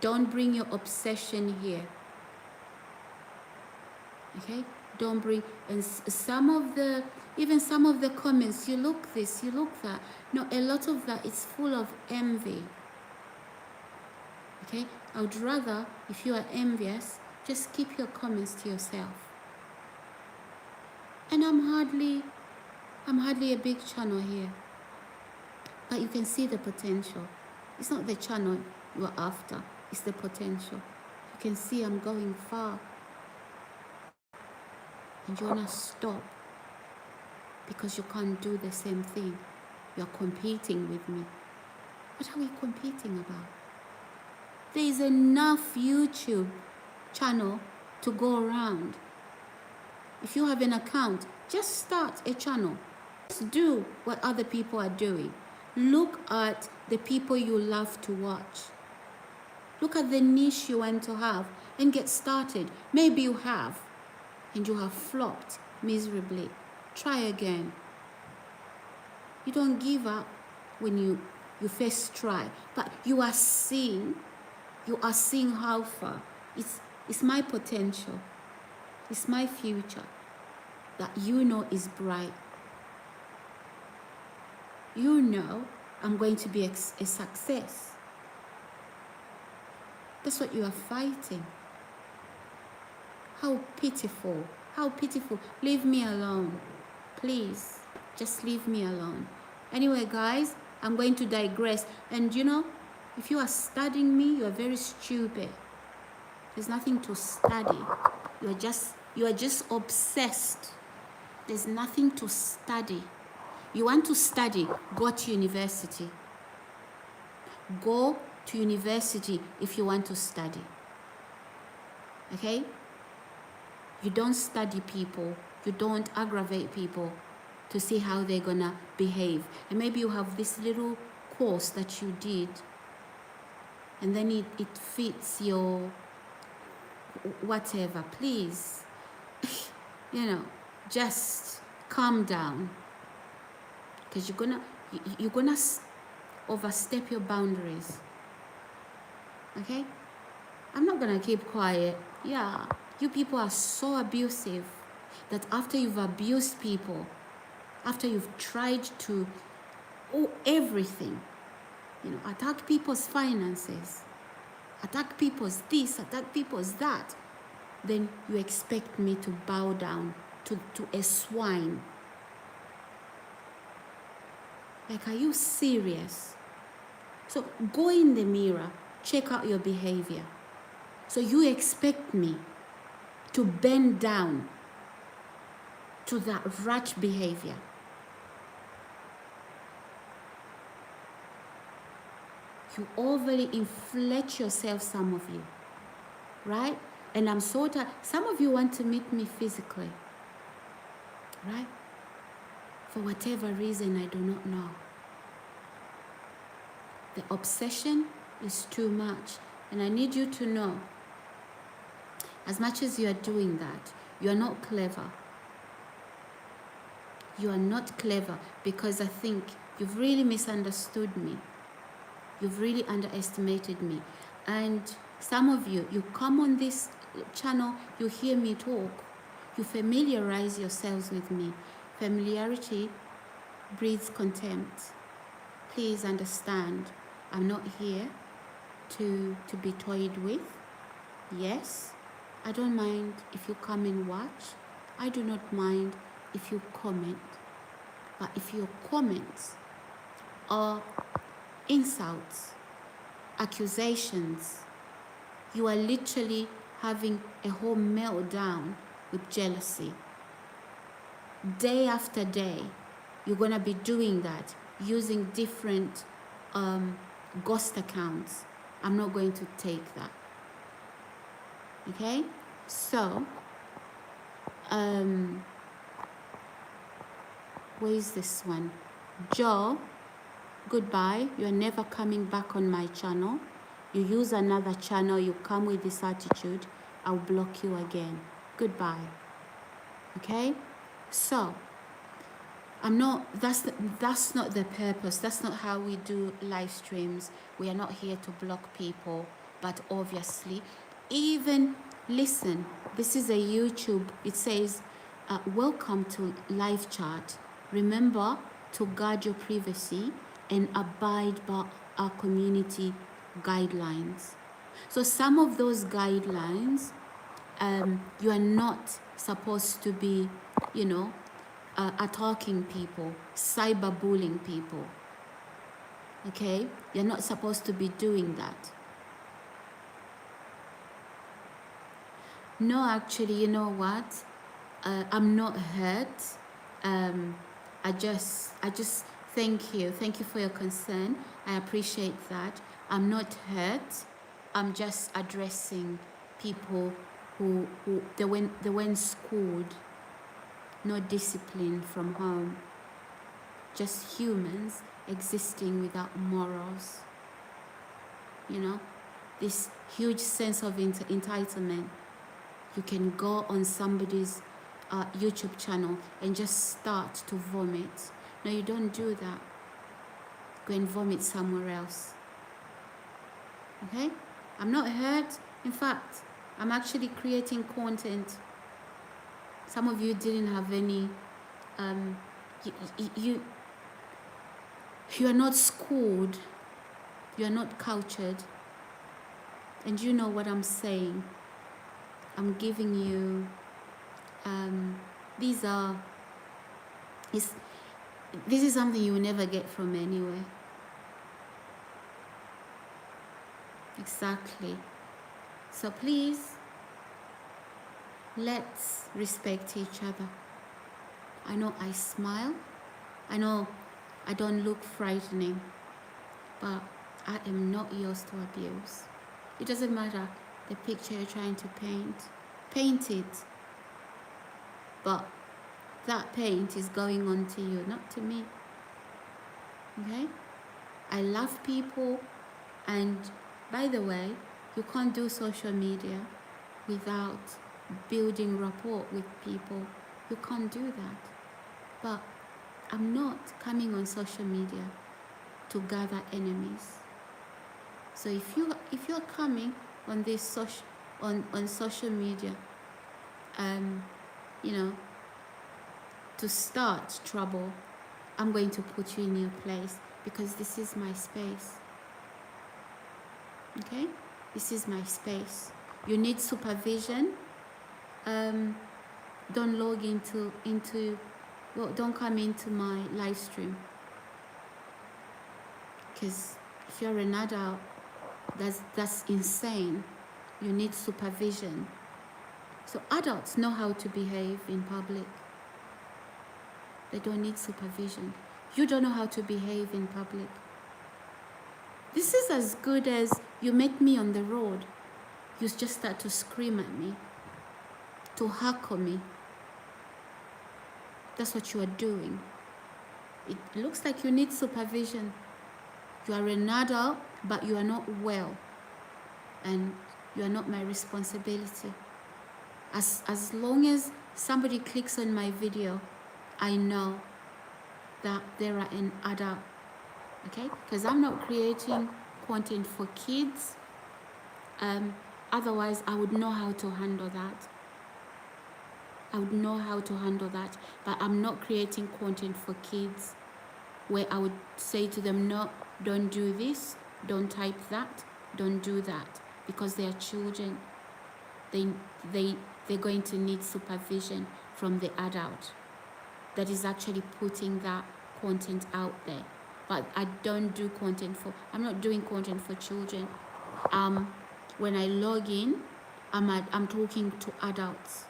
Don't bring your obsession here. Okay? Don't bring, and some of the, even some of the comments, you look this, you look that. No, a lot of that is full of envy. Okay? I would rather, if you are envious, just keep your comments to yourself. And I'm hardly a big channel here. But you can see the potential. It's not the channel you're after, it's the potential. You can see I'm going far. And you wanna stop because you can't do the same thing. You're competing with me. What are we competing about? There is enough YouTube channel to go around. If you have an account, just start a channel. Just do what other people are doing. Look at the people you love to watch. Look at the niche you want to have and get started. Maybe you have, and you have flopped miserably. Try again. You don't give up when you first try, but you are seeing how far. It's my potential. It's my future that you know is bright. You know I'm going to be a success. That's what you are fighting. How pitiful. How pitiful. Leave me alone. Please, just leave me alone. Anyway, guys, I'm going to digress. And you know, if you are studying me, you are very stupid. There's nothing to study. You are just obsessed. There's nothing to study. You want to study, go to university. Go to university if you want to study. Okay? You don't study people. You don't aggravate people to see how they're gonna behave. And maybe you have this little course that you did, and then it fits your whatever. Please, you know, just calm down, because you're gonna overstep your boundaries. Okay? I'm not gonna keep quiet. Yeah, you people are so abusive that after you've abused people, after you've tried to everything, you know, attack people's finances, attack people's this, attack people's that, then you expect me to bow down to a swine. Like, are you serious? So go in the mirror, check out your behavior. So you expect me to bend down to that rat behavior? You overly inflate yourself, some of you, right? And I'm so tired. Some of you want to meet me physically, right? For whatever reason, I do not know. The obsession is too much. And I need you to know, as much as you are doing that, you are not clever. You are not clever, because I think you've really misunderstood me. You've really underestimated me. And some of you, you come on this channel, you hear me talk, you familiarize yourselves with me. Familiarity breeds contempt. Please understand, I'm not here to be toyed with. Yes, I don't mind if you come and watch. I do not mind if you comment. But if your comments are insults, accusations, you are literally having a whole meltdown with jealousy. Day after day, you're gonna be doing that using different ghost accounts. I'm not going to take that. Okay? So, where is this one? Joe, goodbye. You're never coming back on my channel. You use another channel, you come with this attitude, I'll block you again. Goodbye. Okay? So, I'm not, that's not the purpose. That's not how we do live streams. We are not here to block people, but obviously, even listen, this is a YouTube. It says, welcome to live chat. Remember to guard your privacy and abide by our community guidelines. So some of those guidelines, you are not supposed to be, you know, attacking people, cyberbullying people. Okay? You're not supposed to be doing that. No, actually, you know what? I'm not hurt. I just thank you. Thank you for your concern. I appreciate that. I'm not hurt. I'm just addressing people who they weren't schooled, no discipline from home. Just humans existing without morals. You know, this huge sense of entitlement. You can go on somebody's YouTube channel and just start to vomit. No, you don't do that. Go and vomit somewhere else. Okay? I'm not hurt. In fact, I'm actually creating content. Some of you didn't have any, you are not schooled, you are not cultured, and you know what I'm saying. I'm giving you, this is something you will never get from anywhere. Exactly. So please, let's respect each other. I know I smile. I know I don't look frightening, but I am not yours to abuse. It doesn't matter the picture you're trying to paint. Paint it. But that paint is going on to you, not to me. Okay? I love people, and by the way, you can't do social media without building rapport with people. You can't do that. But I'm not coming on social media to gather enemies. So if you're coming on this on social media, you know, to start trouble, I'm going to put you in your place, because this is my space. Okay? This is my space. You need supervision. Don't log into well, don't come into my live stream, because if you're an adult, that's insane. You need supervision. So adults know how to behave in public. They don't need supervision. You don't know how to behave in public. This is as good as you meet me on the road. You just start to scream at me, to heckle me. That's what you are doing. It looks like you need supervision. You are an adult, but you are not well. And you are not my responsibility. As long as somebody clicks on my video, I know that they're an adult. Okay? Because I'm not creating content for kids. Otherwise, I would know how to handle that. I would know how to handle that. But I'm not creating content for kids where I would say to them, no, don't do this, don't type that, don't do that. Because they are children. They're going to need supervision from the adult that is actually putting that content out there. But I don't do content I'm not doing content for children. When I log in, I'm talking to adults.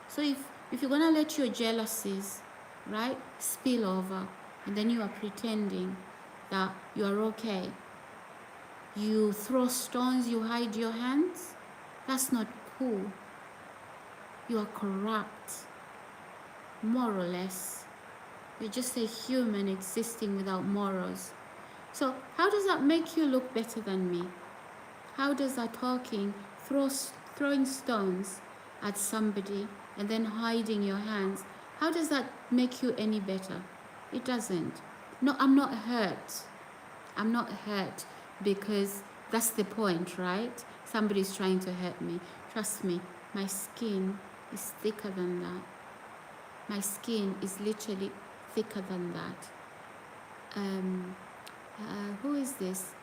So if you're gonna let your jealousies, right, spill over, and then you are pretending that you are okay, you throw stones, you hide your hands, that's not cool. You are corrupt, more or less. You're just a human existing without morals. So how does that make you look better than me? How does that talking, throwing stones at somebody and then hiding your hands, how does that make you any better? It doesn't. No, I'm not hurt. I'm not hurt because that's the point, right? Somebody's trying to hurt me. Trust me, my skin is thicker than that. My skin is literally thicker than that. Who is this?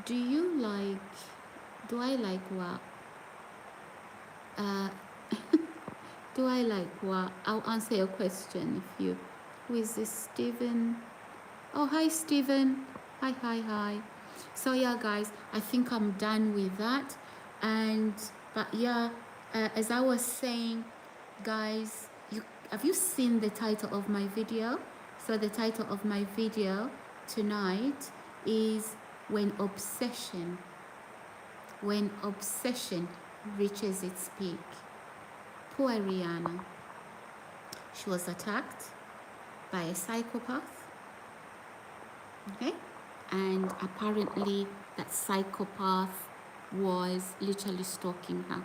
Do you like, do I like what? Uh, do I like what? I'll answer your question if you, who is this, Stephen? Oh, hi, Stephen. Hi, hi, hi. So yeah, guys, I think I'm done with that. But yeah, as I was saying, guys, have you seen the title of my video? So the title of my video tonight is when obsession reaches its peak. Poor Rihanna. She was attacked by a psychopath, okay? And apparently that psychopath was literally stalking her.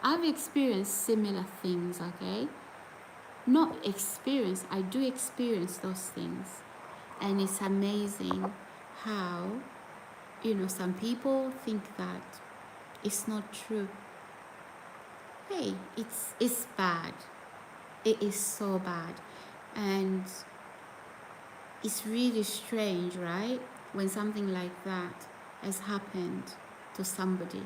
I've experienced similar things, okay? Not experience, I do experience those things. And it's amazing how, some people think that it's not true. Hey, it's bad. It is so bad. And it's really strange, right? When something like that has happened to somebody.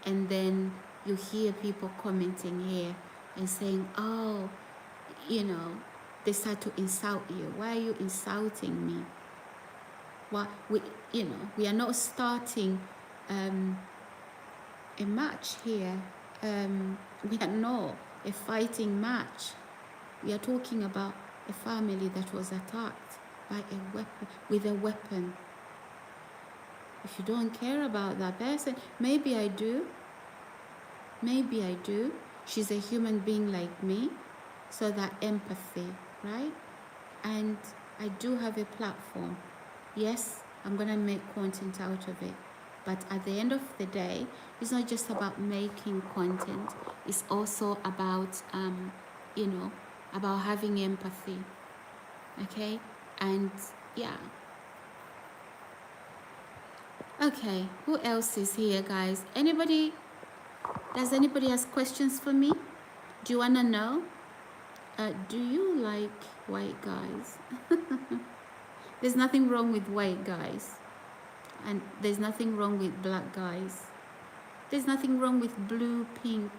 And then you hear people commenting here and saying, oh, they start to insult you. Why are you insulting me? Well, we are not starting a match here. We are not a fighting match. We are talking about a family that was attacked by a weapon, with a weapon. If you don't care about that person, maybe I do. Maybe I do. She's a human being like me. So that empathy, right? And I do have a platform. Yes, I'm going to make content out of it. But at the end of the day, it's not just about making content. It's also about, about having empathy. Okay? And yeah. Okay, who else is here, guys? Does anybody have questions for me? Do you want to know? Do you like white guys? There's nothing wrong with white guys. And there's nothing wrong with black guys. There's nothing wrong with blue, pink,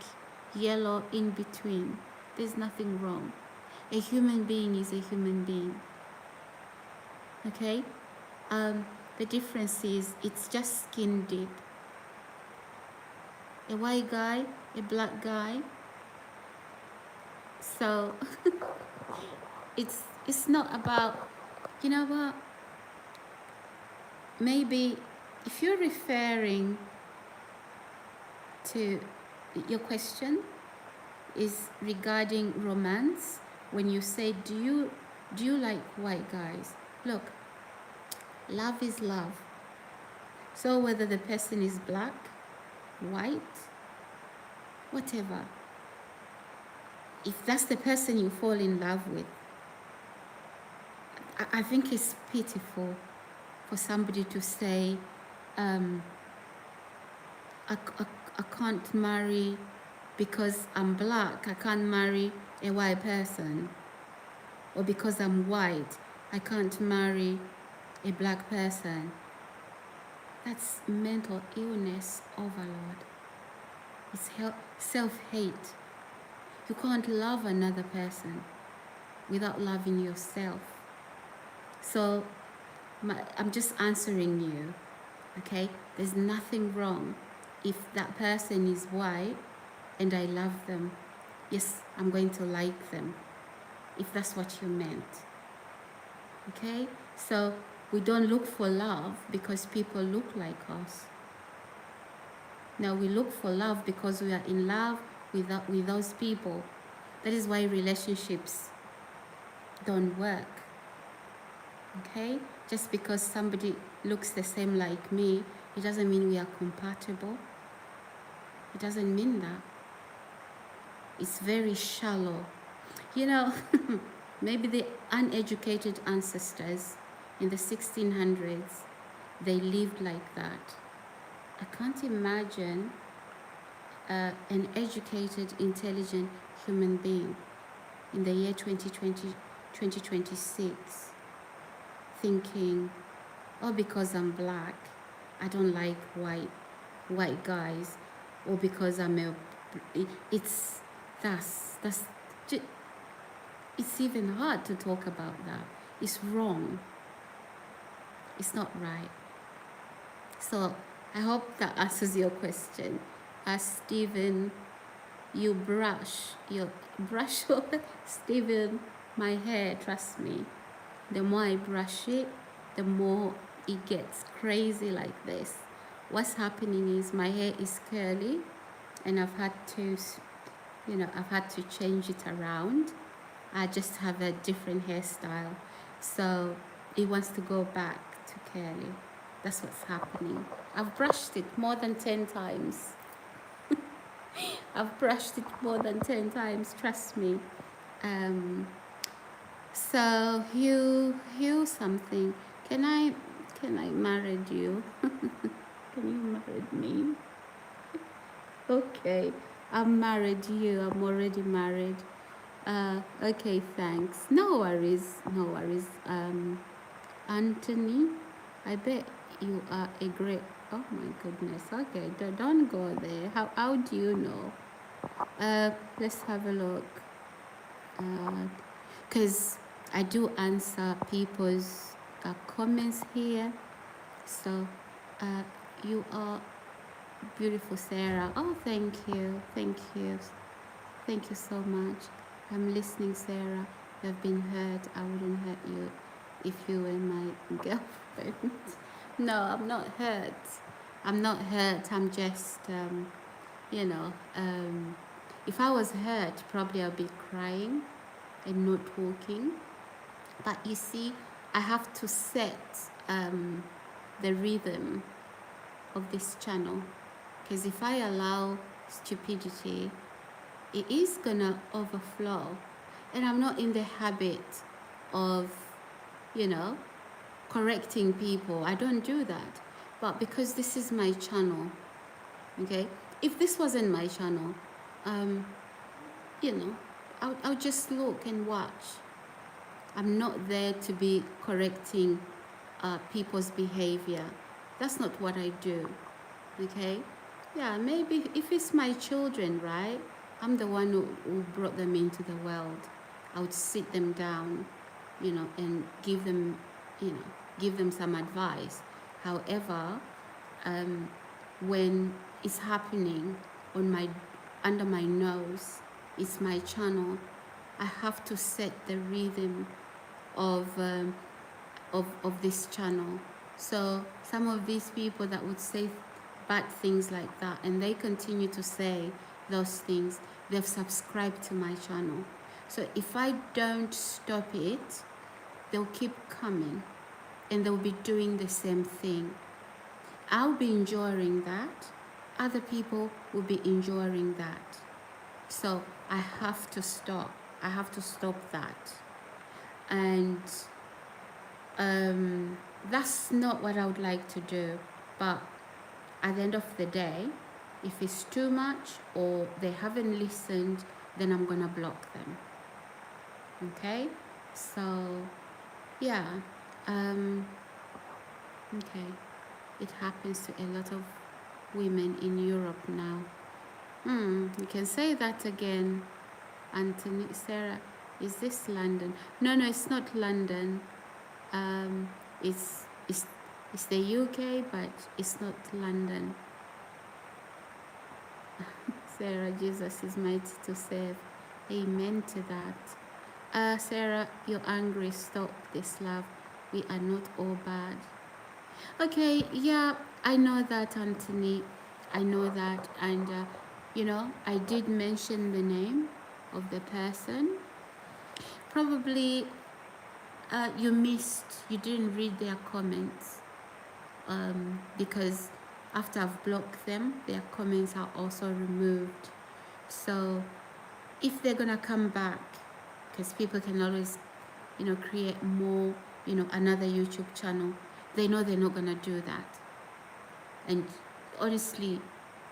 yellow, in between. There's nothing wrong. A human being is a human being. Okay? The difference is it's just skin deep. A white guy, a black guy. So it's not about, you know what? Maybe if you're referring to your question is regarding romance, when you say do you like white guys? Look, love is love. So whether the person is black, white, whatever, if that's the person you fall in love with, I think it's pitiful for somebody to say, I can't marry because I'm black, I can't marry a white person. Or because I'm white, I can't marry a black person. That's mental illness overload. It's self-hate. You can't love another person without loving yourself. So I'm just answering you, okay? There's nothing wrong if that person is white and I love them. Yes, I'm going to like them, if that's what you meant, okay? So we don't look for love because people look like us. Now we look for love because we are in love with those people. That is why relationships don't work, okay? Just because somebody looks the same like me, it doesn't mean we are compatible. It doesn't mean that. It's very shallow. You know, maybe the uneducated ancestors in the 1600s, they lived like that. I can't imagine an educated, intelligent human being in the year 2020, 2026 thinking, oh, because I'm black, I don't like white guys, or because I'm a, it's, that's, it's even hard to talk about that. It's wrong. It's not right. So I hope that answers your question. Stephen, you brush over, Stephen, my hair, trust me. The more I brush it, the more it gets crazy like this. What's happening is my hair is curly, and I've had to, I've had to change it around. I just have a different hairstyle. So it wants to go back to curly. That's what's happening. I've brushed it more than 10 times. I've brushed it more than 10 times, trust me. So Hugh something. Can I marry you? Can you marry me? Okay, I'm married you. I'm already married. Okay, thanks. No worries, no worries. Anthony, I bet you are a great. Oh my goodness. Okay, don't go there. How do you know? Let's have a look. Because I do answer people's comments here. So you are beautiful, Sarah. Oh, thank you, thank you, thank you so much. I'm listening, Sarah. You've been hurt. I wouldn't hurt you if you were my girlfriend. No, I'm not hurt. I'm not hurt. I'm just, if I was hurt, probably I'd be crying and not talking. But you see, I have to set the rhythm of this channel, because if I allow stupidity, it is gonna overflow. And I'm not in the habit of, correcting people. I don't do that. But because this is my channel, okay? If this wasn't my channel, I'll just look and watch. I'm not there to be correcting people's behavior. That's not what I do, okay? Yeah, maybe if it's my children, right? I'm the one who brought them into the world. I would sit them down, and give them some advice. However, when it's happening under my nose, it's my channel, I have to set the rhythm of this channel. So some of these people that would say bad things like that, and they continue to say those things, they've subscribed to my channel. So if I don't stop it, they'll keep coming and they'll be doing the same thing. I'll be enjoying that. Other people will be enjoying that. So I have to stop. I have to stop that. And that's not what I would like to do. But at the end of the day, if it's too much or they haven't listened, then I'm gonna block them. Okay? So yeah. Okay. It happens to a lot of women in Europe now. You can say that again, Anthony. Sarah, is this London? No, it's not London. It's the UK, but it's not London. Sarah, Jesus is mighty to save. Amen to that. Sarah, you're angry. Stop this, love. We are not all bad. Okay, yeah, I know that, Anthony. I know that. And, I did mention the name of the person. Probably you didn't read their comments. Because after I've blocked them, their comments are also removed. So if they're going to come back, because people can always create more, another YouTube channel. They know they're not gonna do that. And honestly,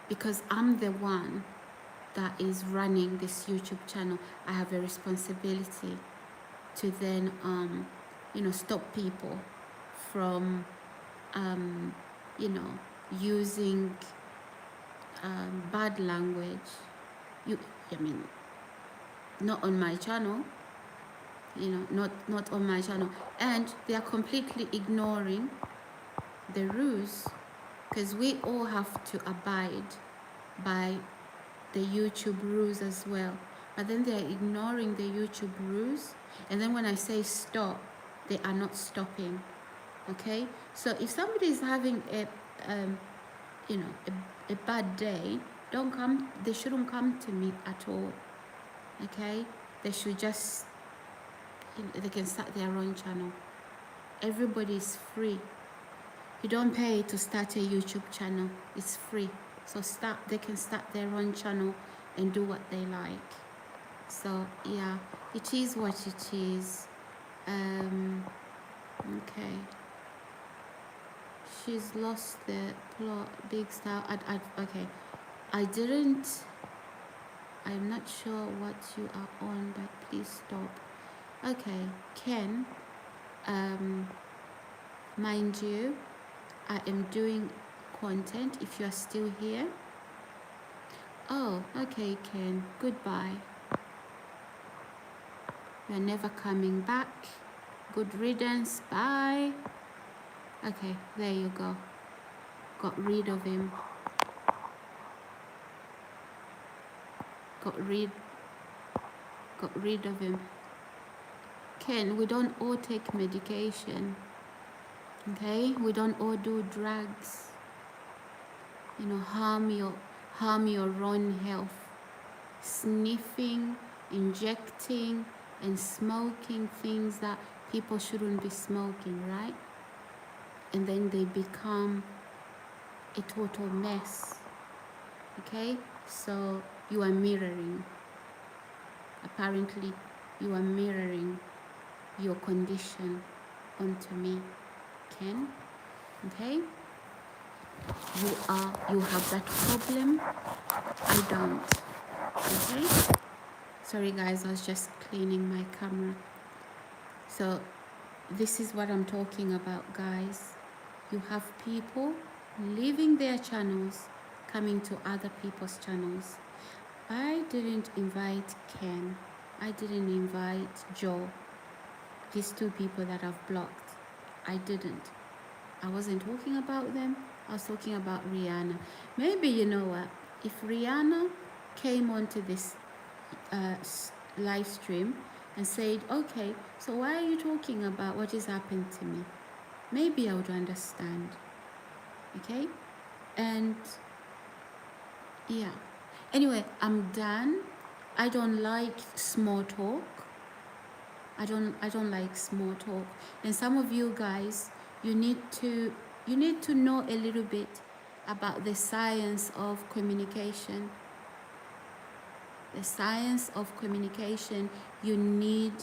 because I'm the one that is running this YouTube channel, I have a responsibility to then, stop people from, you know, using bad language. You, I mean, not on my channel, not on my channel, and they are completely ignoring the rules, because we all have to abide by the YouTube rules as well. But then they are ignoring the YouTube rules, and then when I say stop, they are not stopping. Okay, so if somebody is having a bad day, don't come. They shouldn't come to me at all. Okay, they should just, they can start their own channel. Everybody is free. You don't pay to start a YouTube channel. It's free. So they can start their own channel and do what they like. So yeah, it is what it is. Okay. She's lost the plot. Big style. Okay. I'm not sure what you are on, but please stop. Okay, Ken. Mind you, I am doing content if you are still here. Oh, okay, Ken. Goodbye. You're never coming back. Good riddance. Bye. Okay, there you go. Got rid of him. Got rid of him. Ken, we don't all take medication. Okay? We don't all do drugs. Harm your own health. Sniffing, injecting, and smoking things that people shouldn't be smoking, right? And then they become a total mess. Okay? So you are mirroring. Apparently, you are mirroring your condition onto me, Ken. Okay? You have that problem. I don't. Okay? Sorry guys, I was just cleaning my camera. So this is what I'm talking about, guys. You have people leaving their channels, coming to other people's channels. I didn't invite Ken. I didn't invite Joe. These two people that I've blocked. I didn't. I wasn't talking about them. I was talking about Rihanna. Maybe, you know what? If Rihanna came onto this live stream and said, okay, so why are you talking about what has happened to me? Maybe I would understand. Okay? And yeah. Anyway, I'm done. I don't like small talk. I don't like small talk. And some of you guys, you need to know a little bit about the science of communication. The science of communication, you need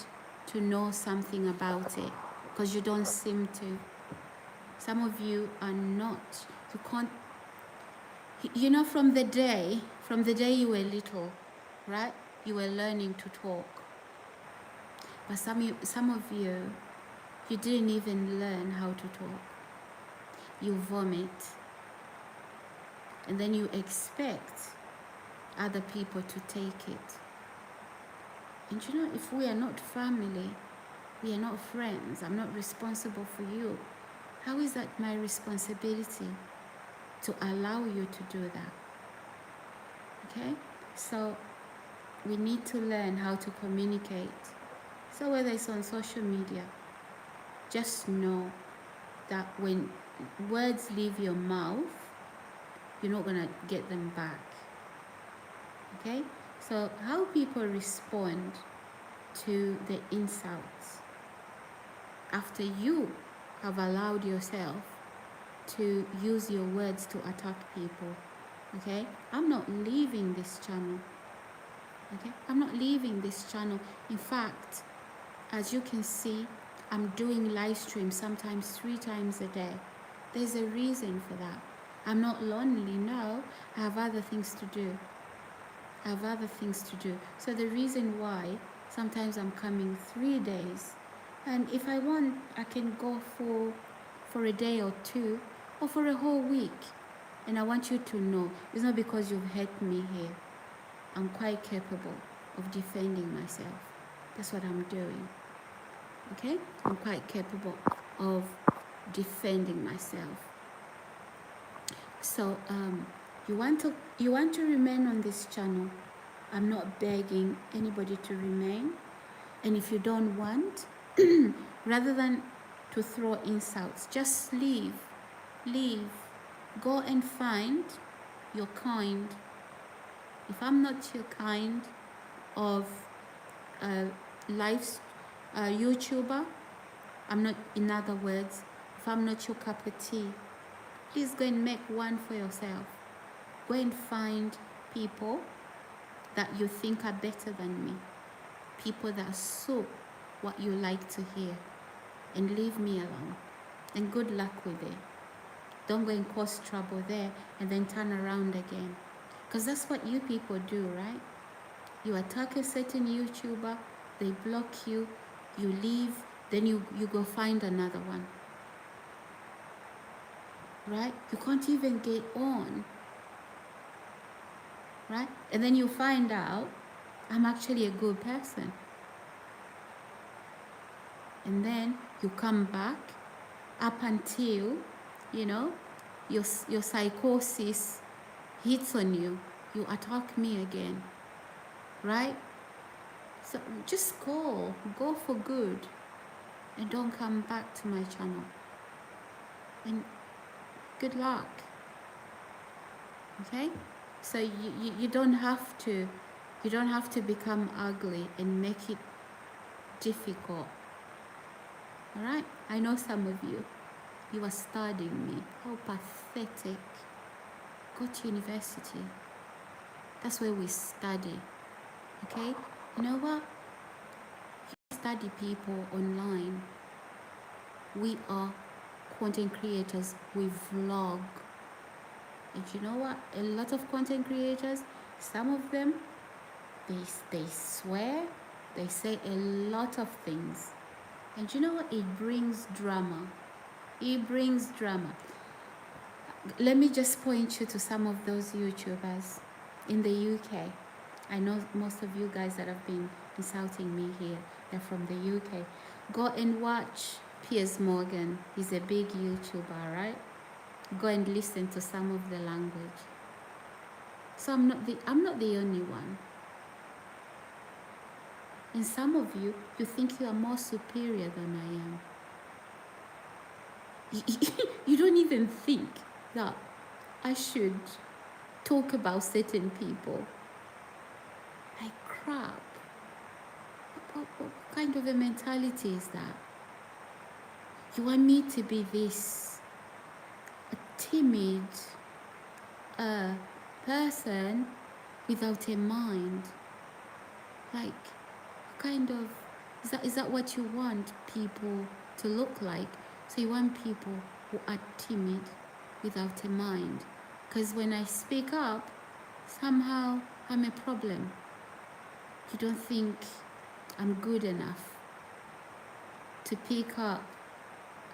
to know something about it, because you don't seem to. Some of you are not. You can't. From the day you were little, right? You were learning to talk. But some of you didn't even learn how to talk. You vomit. And then you expect other people to take it. And if we are not family, we are not friends, I'm not responsible for you, how is that my responsibility to allow you to do that? Okay? So we need to learn how to communicate. So whether it's on social media, just know that when words leave your mouth, you're not going to get them back. Okay? So how people respond to the insults after you have allowed yourself to use your words to attack people. Okay? I'm not leaving this channel. Okay? I'm not leaving this channel. In fact, As you can see, I'm doing live streams sometimes 3 times a day. There's a reason for that. I'm not lonely, no. I have other things to do. I have other things to do. So the reason why sometimes I'm coming 3 days, and if I want, I can go for a day or two, or for a whole week. And I want you to know, it's not because you've hurt me here. I'm quite capable of defending myself. That's what I'm doing. Okay? I'm quite capable of defending myself. So you want to remain on this channel. I'm not begging anybody to remain. And if you don't want, rather than to throw insults, just leave. Leave. Go and find your kind. If I'm not your kind of live YouTuber, I'm not, in other words, if I'm not your cup of tea, please go and make one for yourself. Go and find people that you think are better than me. People that suit what you like to hear. And leave me alone. And good luck with it. Don't go and cause trouble there and then turn around again. Because that's what you people do, right? You attack a certain YouTuber, they block you, you leave, then you go find another one. Right? You can't even get on. Right? And then you find out, I'm actually a good person. And then you come back up until, you know, your psychosis hits on you. You attack me again. Right? So just go for good. And don't come back to my channel. And good luck. Okay? So you don't have to become ugly and make it difficult. All right? I know some of you are studying me. How pathetic. Go to university. That's where we study. Okay? You know what? You study people online. We are content creators. We vlog. And you know what? A lot of content creators, some of them, they swear, they say a lot of things. And you know what? It brings drama. It brings drama. Let me just point you to some of those YouTubers in the UK. I know most of you guys that have been insulting me here, they're from the UK. Go and watch Piers Morgan. He's a big YouTuber, right? Go and listen to some of the language. So I'm not the only one. And some of you think you are more superior than I am. You don't even think that I should talk about certain people. Like crap. What kind of a mentality is that? You want me to be this timid person without a mind? Like, kind of, is that what you want people to look like? So you want people who are timid without a mind? Because when I speak up, somehow I'm a problem. You don't think I'm good enough to pick up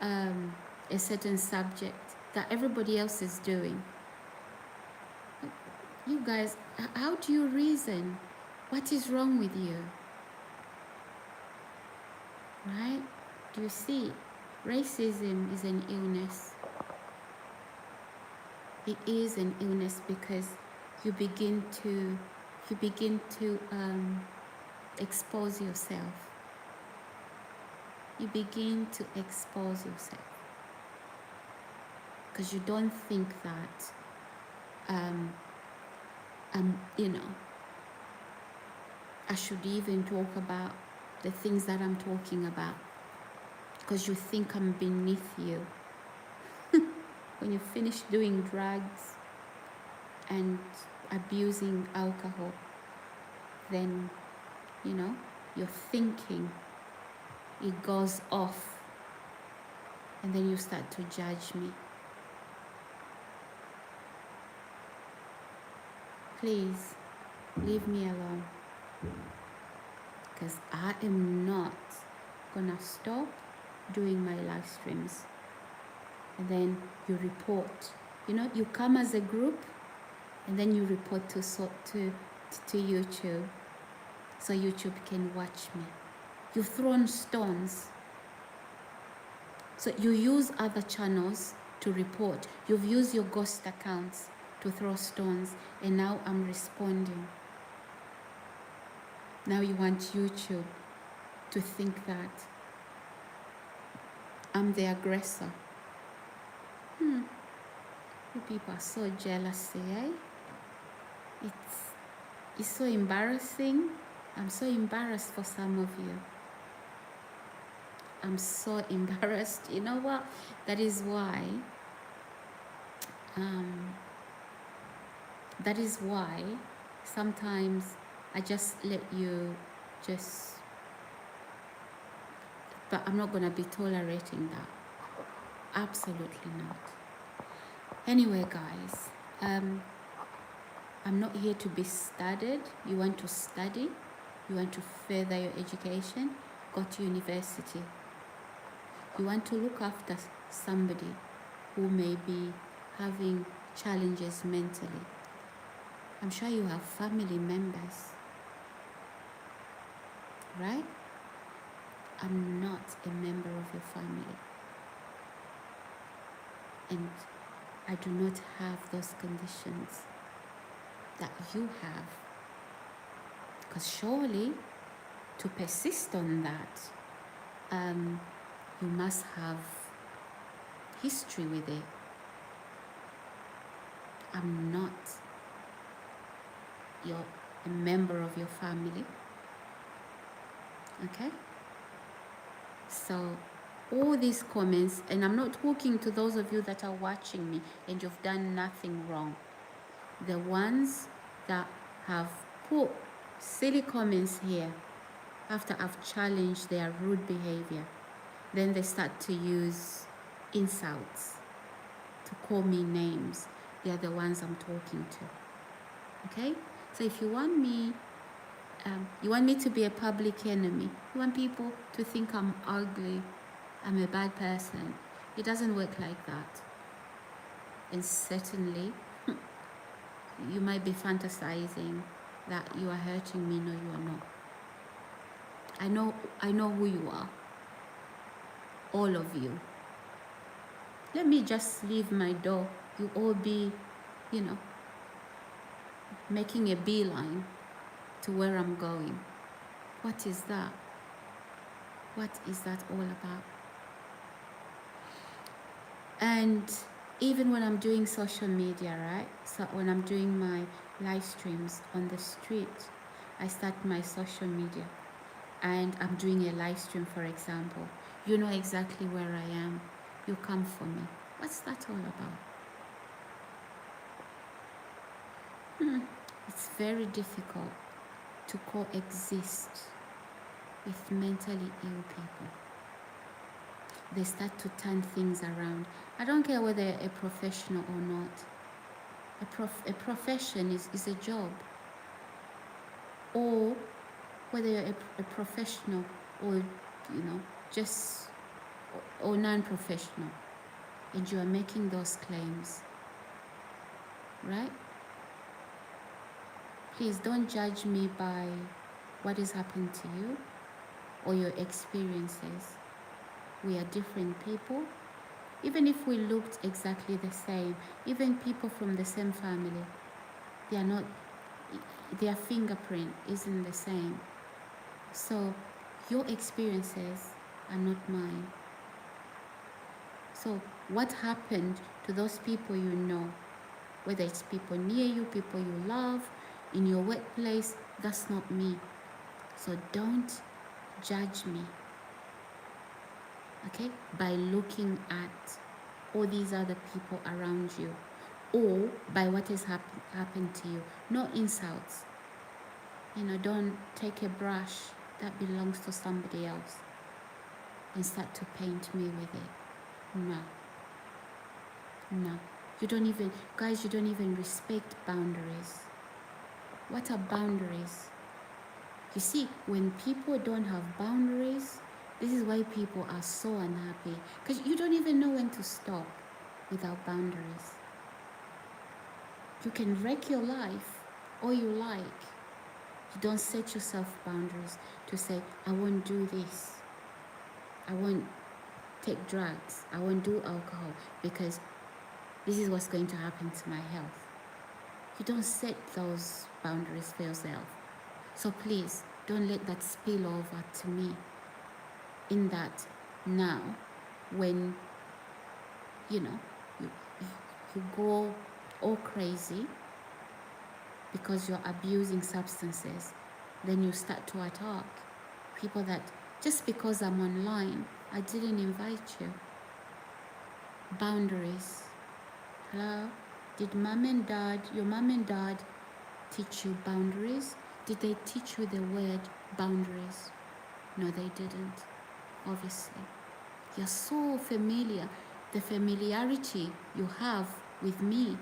a certain subject that everybody else is doing. You guys, how do you reason? What is wrong with you? Right? Do you see? Racism is an illness. It is an illness because you begin to expose yourself. You begin to expose yourself because you don't think that I should even talk about the things that I'm talking about because you think I'm beneath you. When you finish doing drugs and abusing alcohol, then you're thinking it goes off, and then you start to judge me. Please leave me alone, because I am not gonna stop doing my live streams. And then you report. You come as a group, and then you report to YouTube, so YouTube can watch me. You've thrown stones. So you use other channels to report. You've used your ghost accounts to throw stones, and now I'm responding. Now you want YouTube to think that I'm the aggressor. You people are so jealous, eh? It's so embarrassing. I'm so embarrassed for some of you. I'm so embarrassed. You know what? That is why sometimes I just let you just, but I'm not going to be tolerating that. Absolutely not. Anyway, guys, I'm not here to be studied. You want to study, you want to further your education, go to university. You want to look after somebody who may be having challenges mentally. I'm sure you have family members, right? I'm not a member of your family, and I do not have those conditions that you have, because surely to persist on that, you must have history with it. I'm not a member of your family, okay? So all these comments, and I'm not talking to those of you that are watching me and you've done nothing wrong. The ones that have put silly comments here after I've challenged their rude behavior, then they start to use insults to call me names. They are the ones I'm talking to. Okay? So if you want me to be a public enemy, you want people to think I'm ugly, I'm a bad person, it doesn't work like that. And certainly, you might be fantasizing that you are hurting me. No, you are not. I know who you are. All of you. Let me just leave my door. You all be, making a beeline to where I'm going. What is that? What is that all about? And even when I'm doing social media, right? So when I'm doing my live streams on the street, I start my social media and I'm doing a live stream, for example. You know exactly where I am. You come for me. What's that all about? It's very difficult to coexist with mentally ill people. They start to turn things around. I don't care whether you're a professional or not. A profession is a job. Or whether you're a professional or, just or non-professional, and you are making those claims, right? Please don't judge me by what has happened to you or your experiences. We are different people. Even if we looked exactly the same, even people from the same family, their fingerprint isn't the same. So your experiences are not mine. So what happened to those people you know, whether it's people near you, people you love, in your workplace, that's not me. So don't judge me, okay, by looking at all these other people around you or by what has happened to you. No insults. Don't take a brush that belongs to somebody else. and start to paint me with it. No. No. You don't even, guys, you don't even respect boundaries. What are boundaries? You see, when people don't have boundaries, this is why people are so unhappy. Because you don't even know when to stop without boundaries. You can wreck your life all you like. You don't set yourself boundaries to say, I won't do this. I won't take drugs. I won't do alcohol because this is what's going to happen to my health. You don't set those boundaries for yourself. So please, don't let that spill over to me. In that now, when, you know, you, you go all crazy because you're abusing substances, then you start to attack people that, just because I'm online, I didn't invite you. Boundaries. Hello? Did your mom and dad teach you boundaries? Did they teach you the word boundaries? No, they didn't, obviously. You're so familiar. The familiarity you have with me,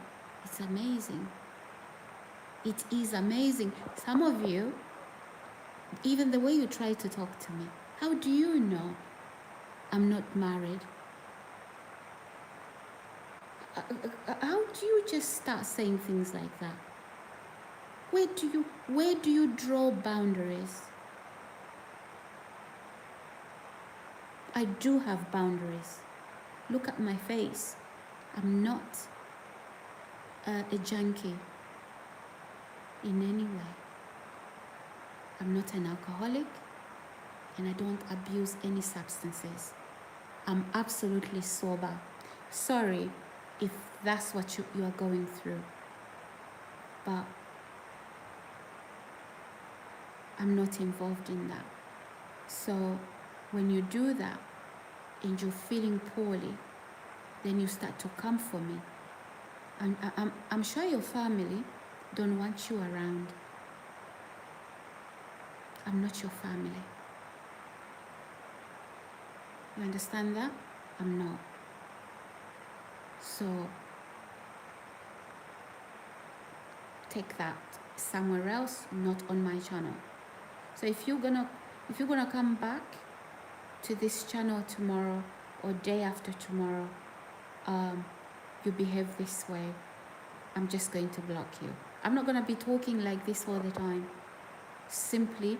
it's amazing. It is amazing. Some of you, even the way you try to talk to me, how do you know I'm not married? How do you just start saying things like that? Where do you draw boundaries? I do have boundaries. Look at my face. I'm not a junkie in any way. I'm not an alcoholic, and I don't abuse any substances. I'm absolutely sober. Sorry if that's what you are going through, but I'm not involved in that. So when you do that and you're feeling poorly, then you start to come for me. I'm sure your family don't want you around. I'm not your family. You understand that? I'm not. So take that somewhere else, not on my channel. So if you're gonna come back to this channel tomorrow or day after tomorrow, you behave this way, I'm just going to block you. I'm not gonna be talking like this all the time. Simply,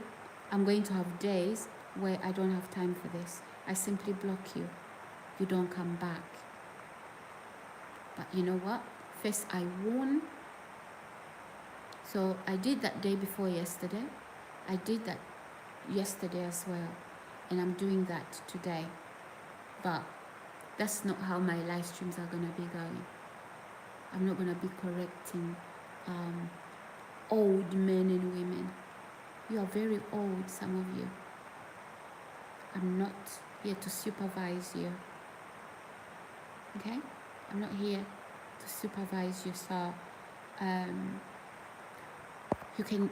I'm going to have days where I don't have time for this. I simply block you. You don't come back. But you know what? First I warn. So I did that day before yesterday. I did that yesterday as well. And I'm doing that today. But that's not how my live streams are going to be going. I'm not going to be correcting old men and women. You are very old, some of you. I'm not here to supervise you. Okay? I'm not here to supervise you. So you can,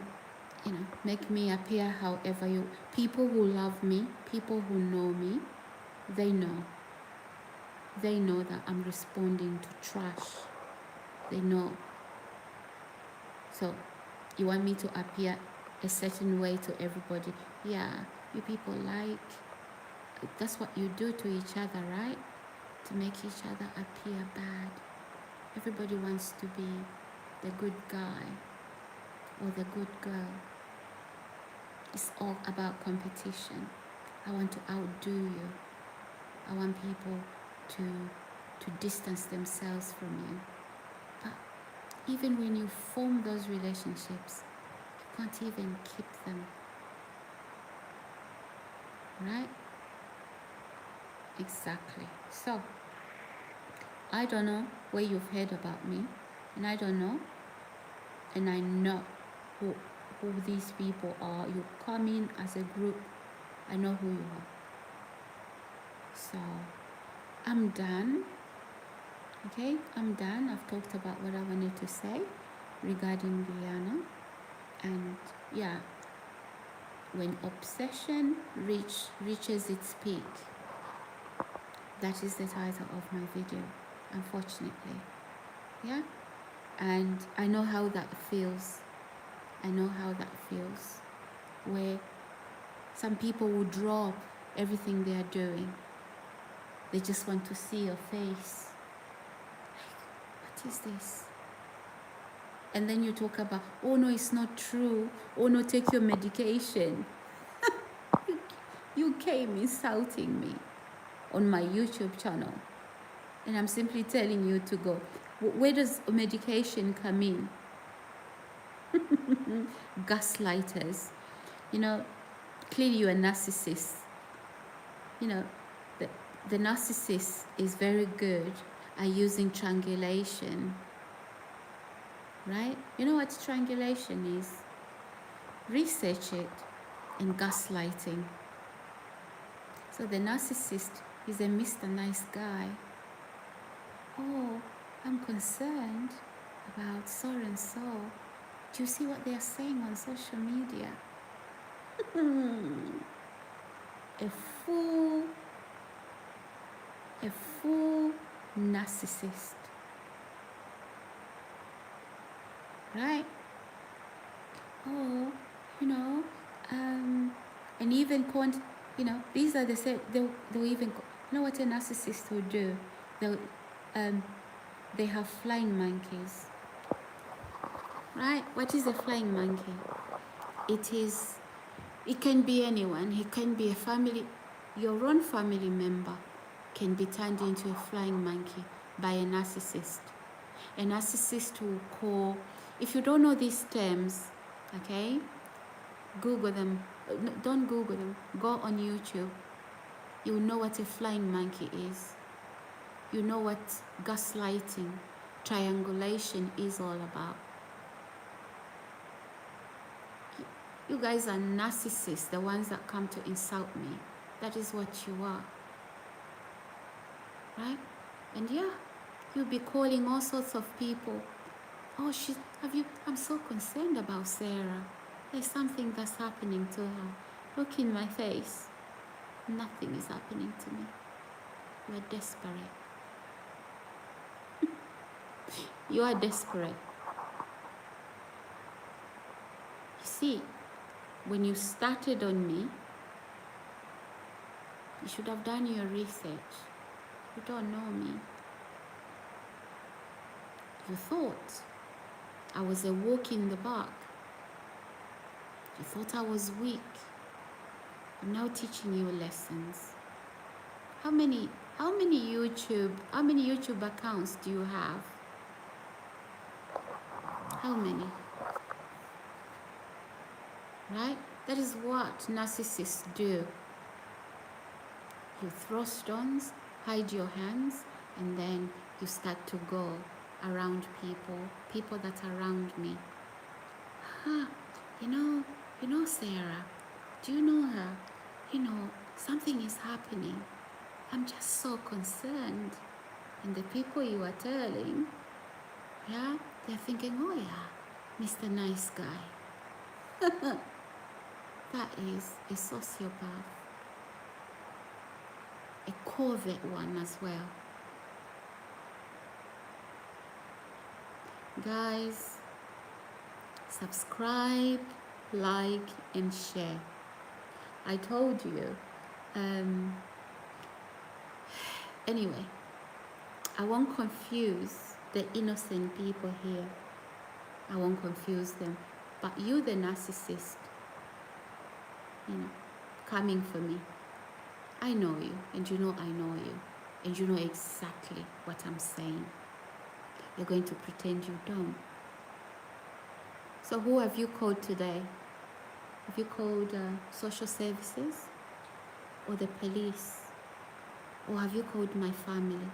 make me appear however you. People who love me, people who know me, they know. They know that I'm responding to trash. They know. So you want me to appear a certain way to everybody? Yeah, you people that's what you do to each other, right? To make each other appear bad. Everybody wants to be the good guy or the good girl. It's all about competition. I want to outdo you. I want people to distance themselves from you. But even when you form those relationships, you can't even keep them. Right? Exactly. So, I don't know where you've heard about me, and I don't know, and I know who these people are. You come in as a group, I know who you are. So, I'm done. Okay, I'm done. I've talked about what I wanted to say regarding Rihanna. And yeah, when obsession reaches its peak, That is the title of my video, unfortunately. Yeah? And I know how that feels. I know how that feels. Where some people will drop everything they are doing. They just want to see your face. Like, what is this? And then you talk about, oh no, it's not true. Oh no, take your medication. You came insulting me on my YouTube channel. And I'm simply telling you to go. Where does medication come in? Gaslighters. You know, clearly you're a narcissist. You know, the, the narcissist is very good at using triangulation. Right? You know what triangulation is? Research it in gaslighting. So the narcissist is a Mr. Nice Guy. Oh, I'm concerned about so and so. Do you see what they are saying on social media? a full narcissist. Right? Oh, you know, and even these are they'll even, you know what a narcissist will do? They have flying monkeys. Right? What is a flying monkey? It can be anyone. It can be a family, your own family member can be turned into a flying monkey by a narcissist. A narcissist will call, if you don't know these terms, okay, Google them. No, don't Google them. Go on YouTube. You will know what a flying monkey is. You know what gaslighting, triangulation is all about. You guys are narcissists, the ones that come to insult me. That is what you are. Right? And yeah, you'll be calling all sorts of people. Oh, I'm so concerned about Sarah. There's something that's happening to her. Look in my face. Nothing is happening to me. You're desperate. You are desperate. You see, when you started on me, you should have done your research. You don't know me. You thought I was a walk in the park. You thought I was weak. I'm now teaching you lessons. How many YouTube accounts do you have? How many? Right? That is what narcissists do. You throw stones, hide your hands, and then you start to go around people that are around me. You know Sarah, do you know her? Something is happening. I'm just so concerned. And the people you are telling, yeah, they're thinking, oh yeah, Mr. Nice Guy. That is a sociopath. A covert one as well. Guys, subscribe, like, and share. I told you. Anyway, I won't confuse the innocent people here. I won't confuse them. But you, the narcissist, coming for me. I know you, and you know I know you, and you know exactly what I'm saying. You're going to pretend you don't. So who have you called today? Have you called social services or the police? Or have you called my family?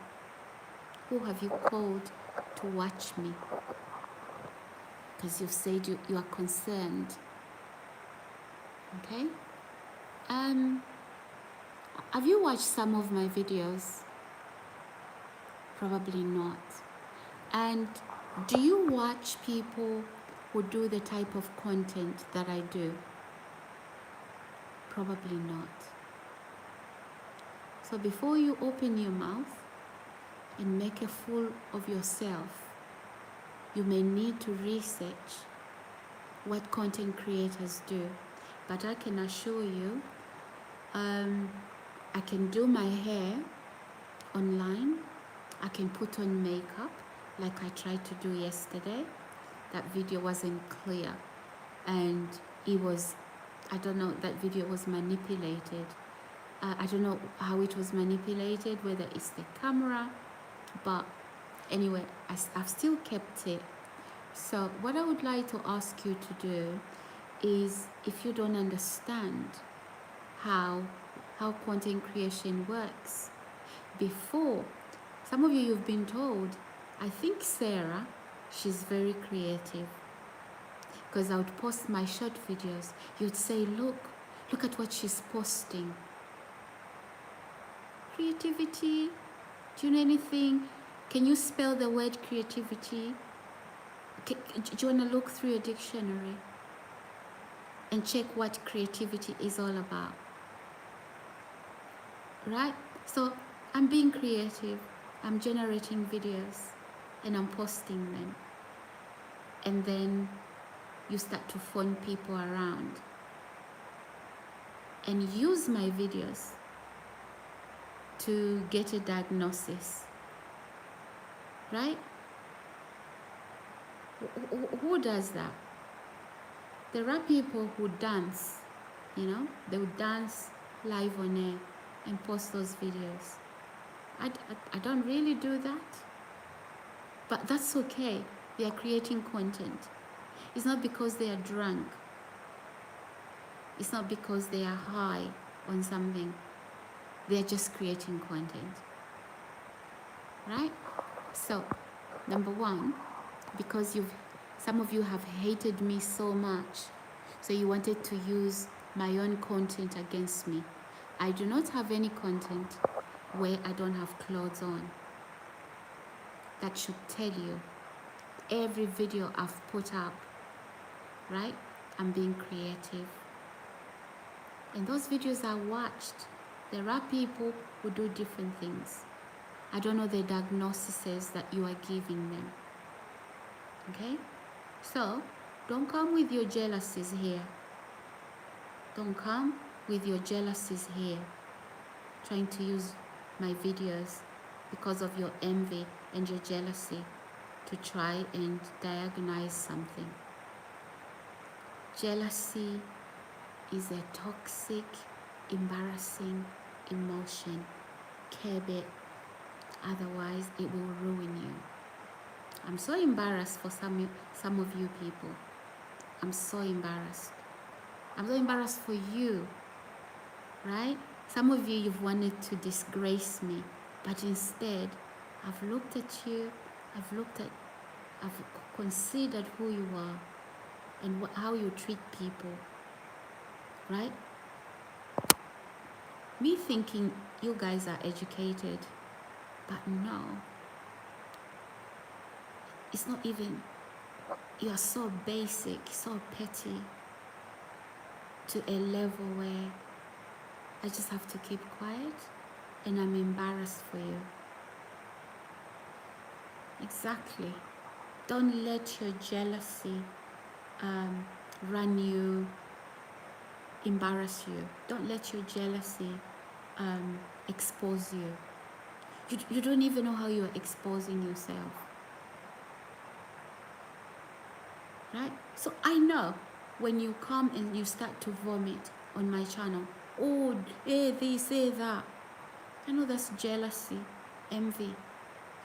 Who have you called to watch me? Because you've said you are concerned. Okay? Have you watched some of my videos? Probably not. And do you watch people who do the type of content that I do? Probably not. So before you open your mouth and make a fool of yourself, you may need to research what content creators do. But I can assure you, I can do my hair online. I can put on makeup like I tried to do yesterday. That video wasn't clear, and it was, I don't know, that video was manipulated. I don't know how it was manipulated, whether it's the camera, but anyway, I've still kept it. So what I would like to ask you to do is, if you don't understand how content creation works, before, some of you've been told, I think Sarah, she's very creative, because I would post my short videos. You'd say, look at what she's posting. Creativity, do you know anything? Can you spell the word creativity? Do you want to look through your dictionary and check what creativity is all about? Right? So I'm being creative. I'm generating videos and I'm posting them. And then you start to phone people around and use my videos to get a diagnosis. Right? Who does that? There are people who dance, they would dance live on air and post those videos. I don't really do that, but that's okay. They are creating content. It's not because they are drunk. It's not because they are high on something. They are just creating content, right? So, number one, because some of you have hated me so much, so you wanted to use my own content against me. I do not have any content where I don't have clothes on. That should tell you. Every video I've put up, right? I'm being creative. And those videos are watched. There are people who do different things. I don't know the diagnoses that you are giving them. Okay? So, don't come with your jealousies here. Don't come with your jealousies here, trying to use my videos because of your envy and your jealousy to try and diagnose something. Jealousy is a toxic, embarrassing emotion. Curb it, otherwise it will ruin you. I'm so embarrassed for some of you people. I'm so embarrassed. I'm so embarrassed for you, right? Some of you, you've wanted to disgrace me, but instead, I've looked at you, I've considered who you are and how you treat people, right? Me thinking you guys are educated, but no. It's not even, you are so basic, so petty, to a level where I just have to keep quiet and I'm embarrassed for you. Exactly. Don't let your jealousy run you, embarrass you. Don't let your jealousy expose you. You don't even know how you're exposing yourself. Right? So I know when you come and you start to vomit on my channel, oh, they say that. I know that's jealousy, envy.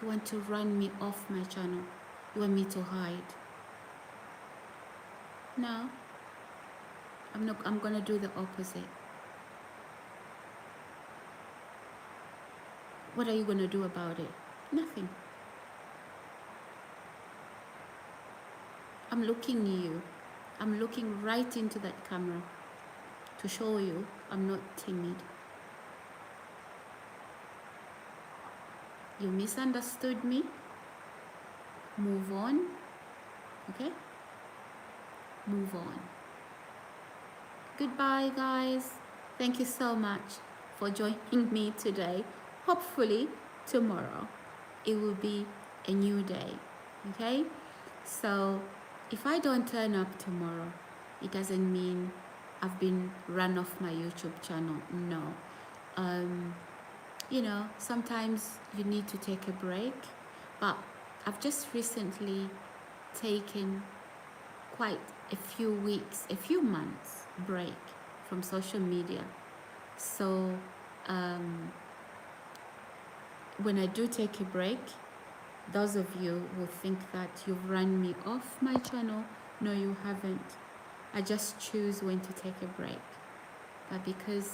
You want to run me off my channel. You want me to hide. No, I'm gonna do the opposite. What are you gonna do about it? Nothing. I'm looking at you. I'm looking right into that camera to show you I'm not timid. You misunderstood me. Move on. Okay? Move on. Goodbye, guys. Thank you so much for joining me today. Hopefully tomorrow it will be a new day. Okay, so if I don't turn up tomorrow, it doesn't mean I've been run off my YouTube channel. No. um, Sometimes you need to take a break, but I've just recently taken quite a few weeks, a few months break from social media. So um, when I do take a break, those of you who think that you've run me off my channel, no, you haven't. I just choose when to take a break. But because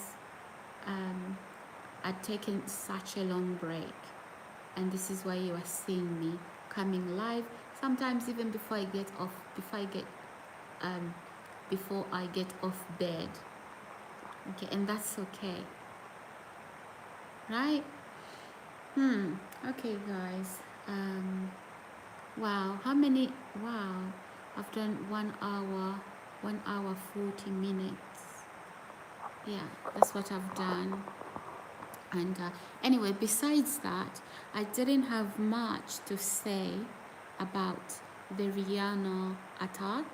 I'd taken such a long break, and this is why you are seeing me coming live sometimes even before I get off before I get off bed. Okay, and that's okay, right? Okay, guys. Wow, how many? Wow, I've done 1 hour 40 minutes. Yeah, that's what I've done. And anyway, besides that, I didn't have much to say about the Rihanna attack.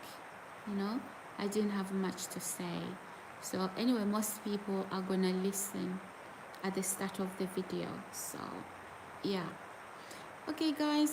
I didn't have much to say. So anyway, most people are gonna listen at the start of the video. So yeah. Okay, guys.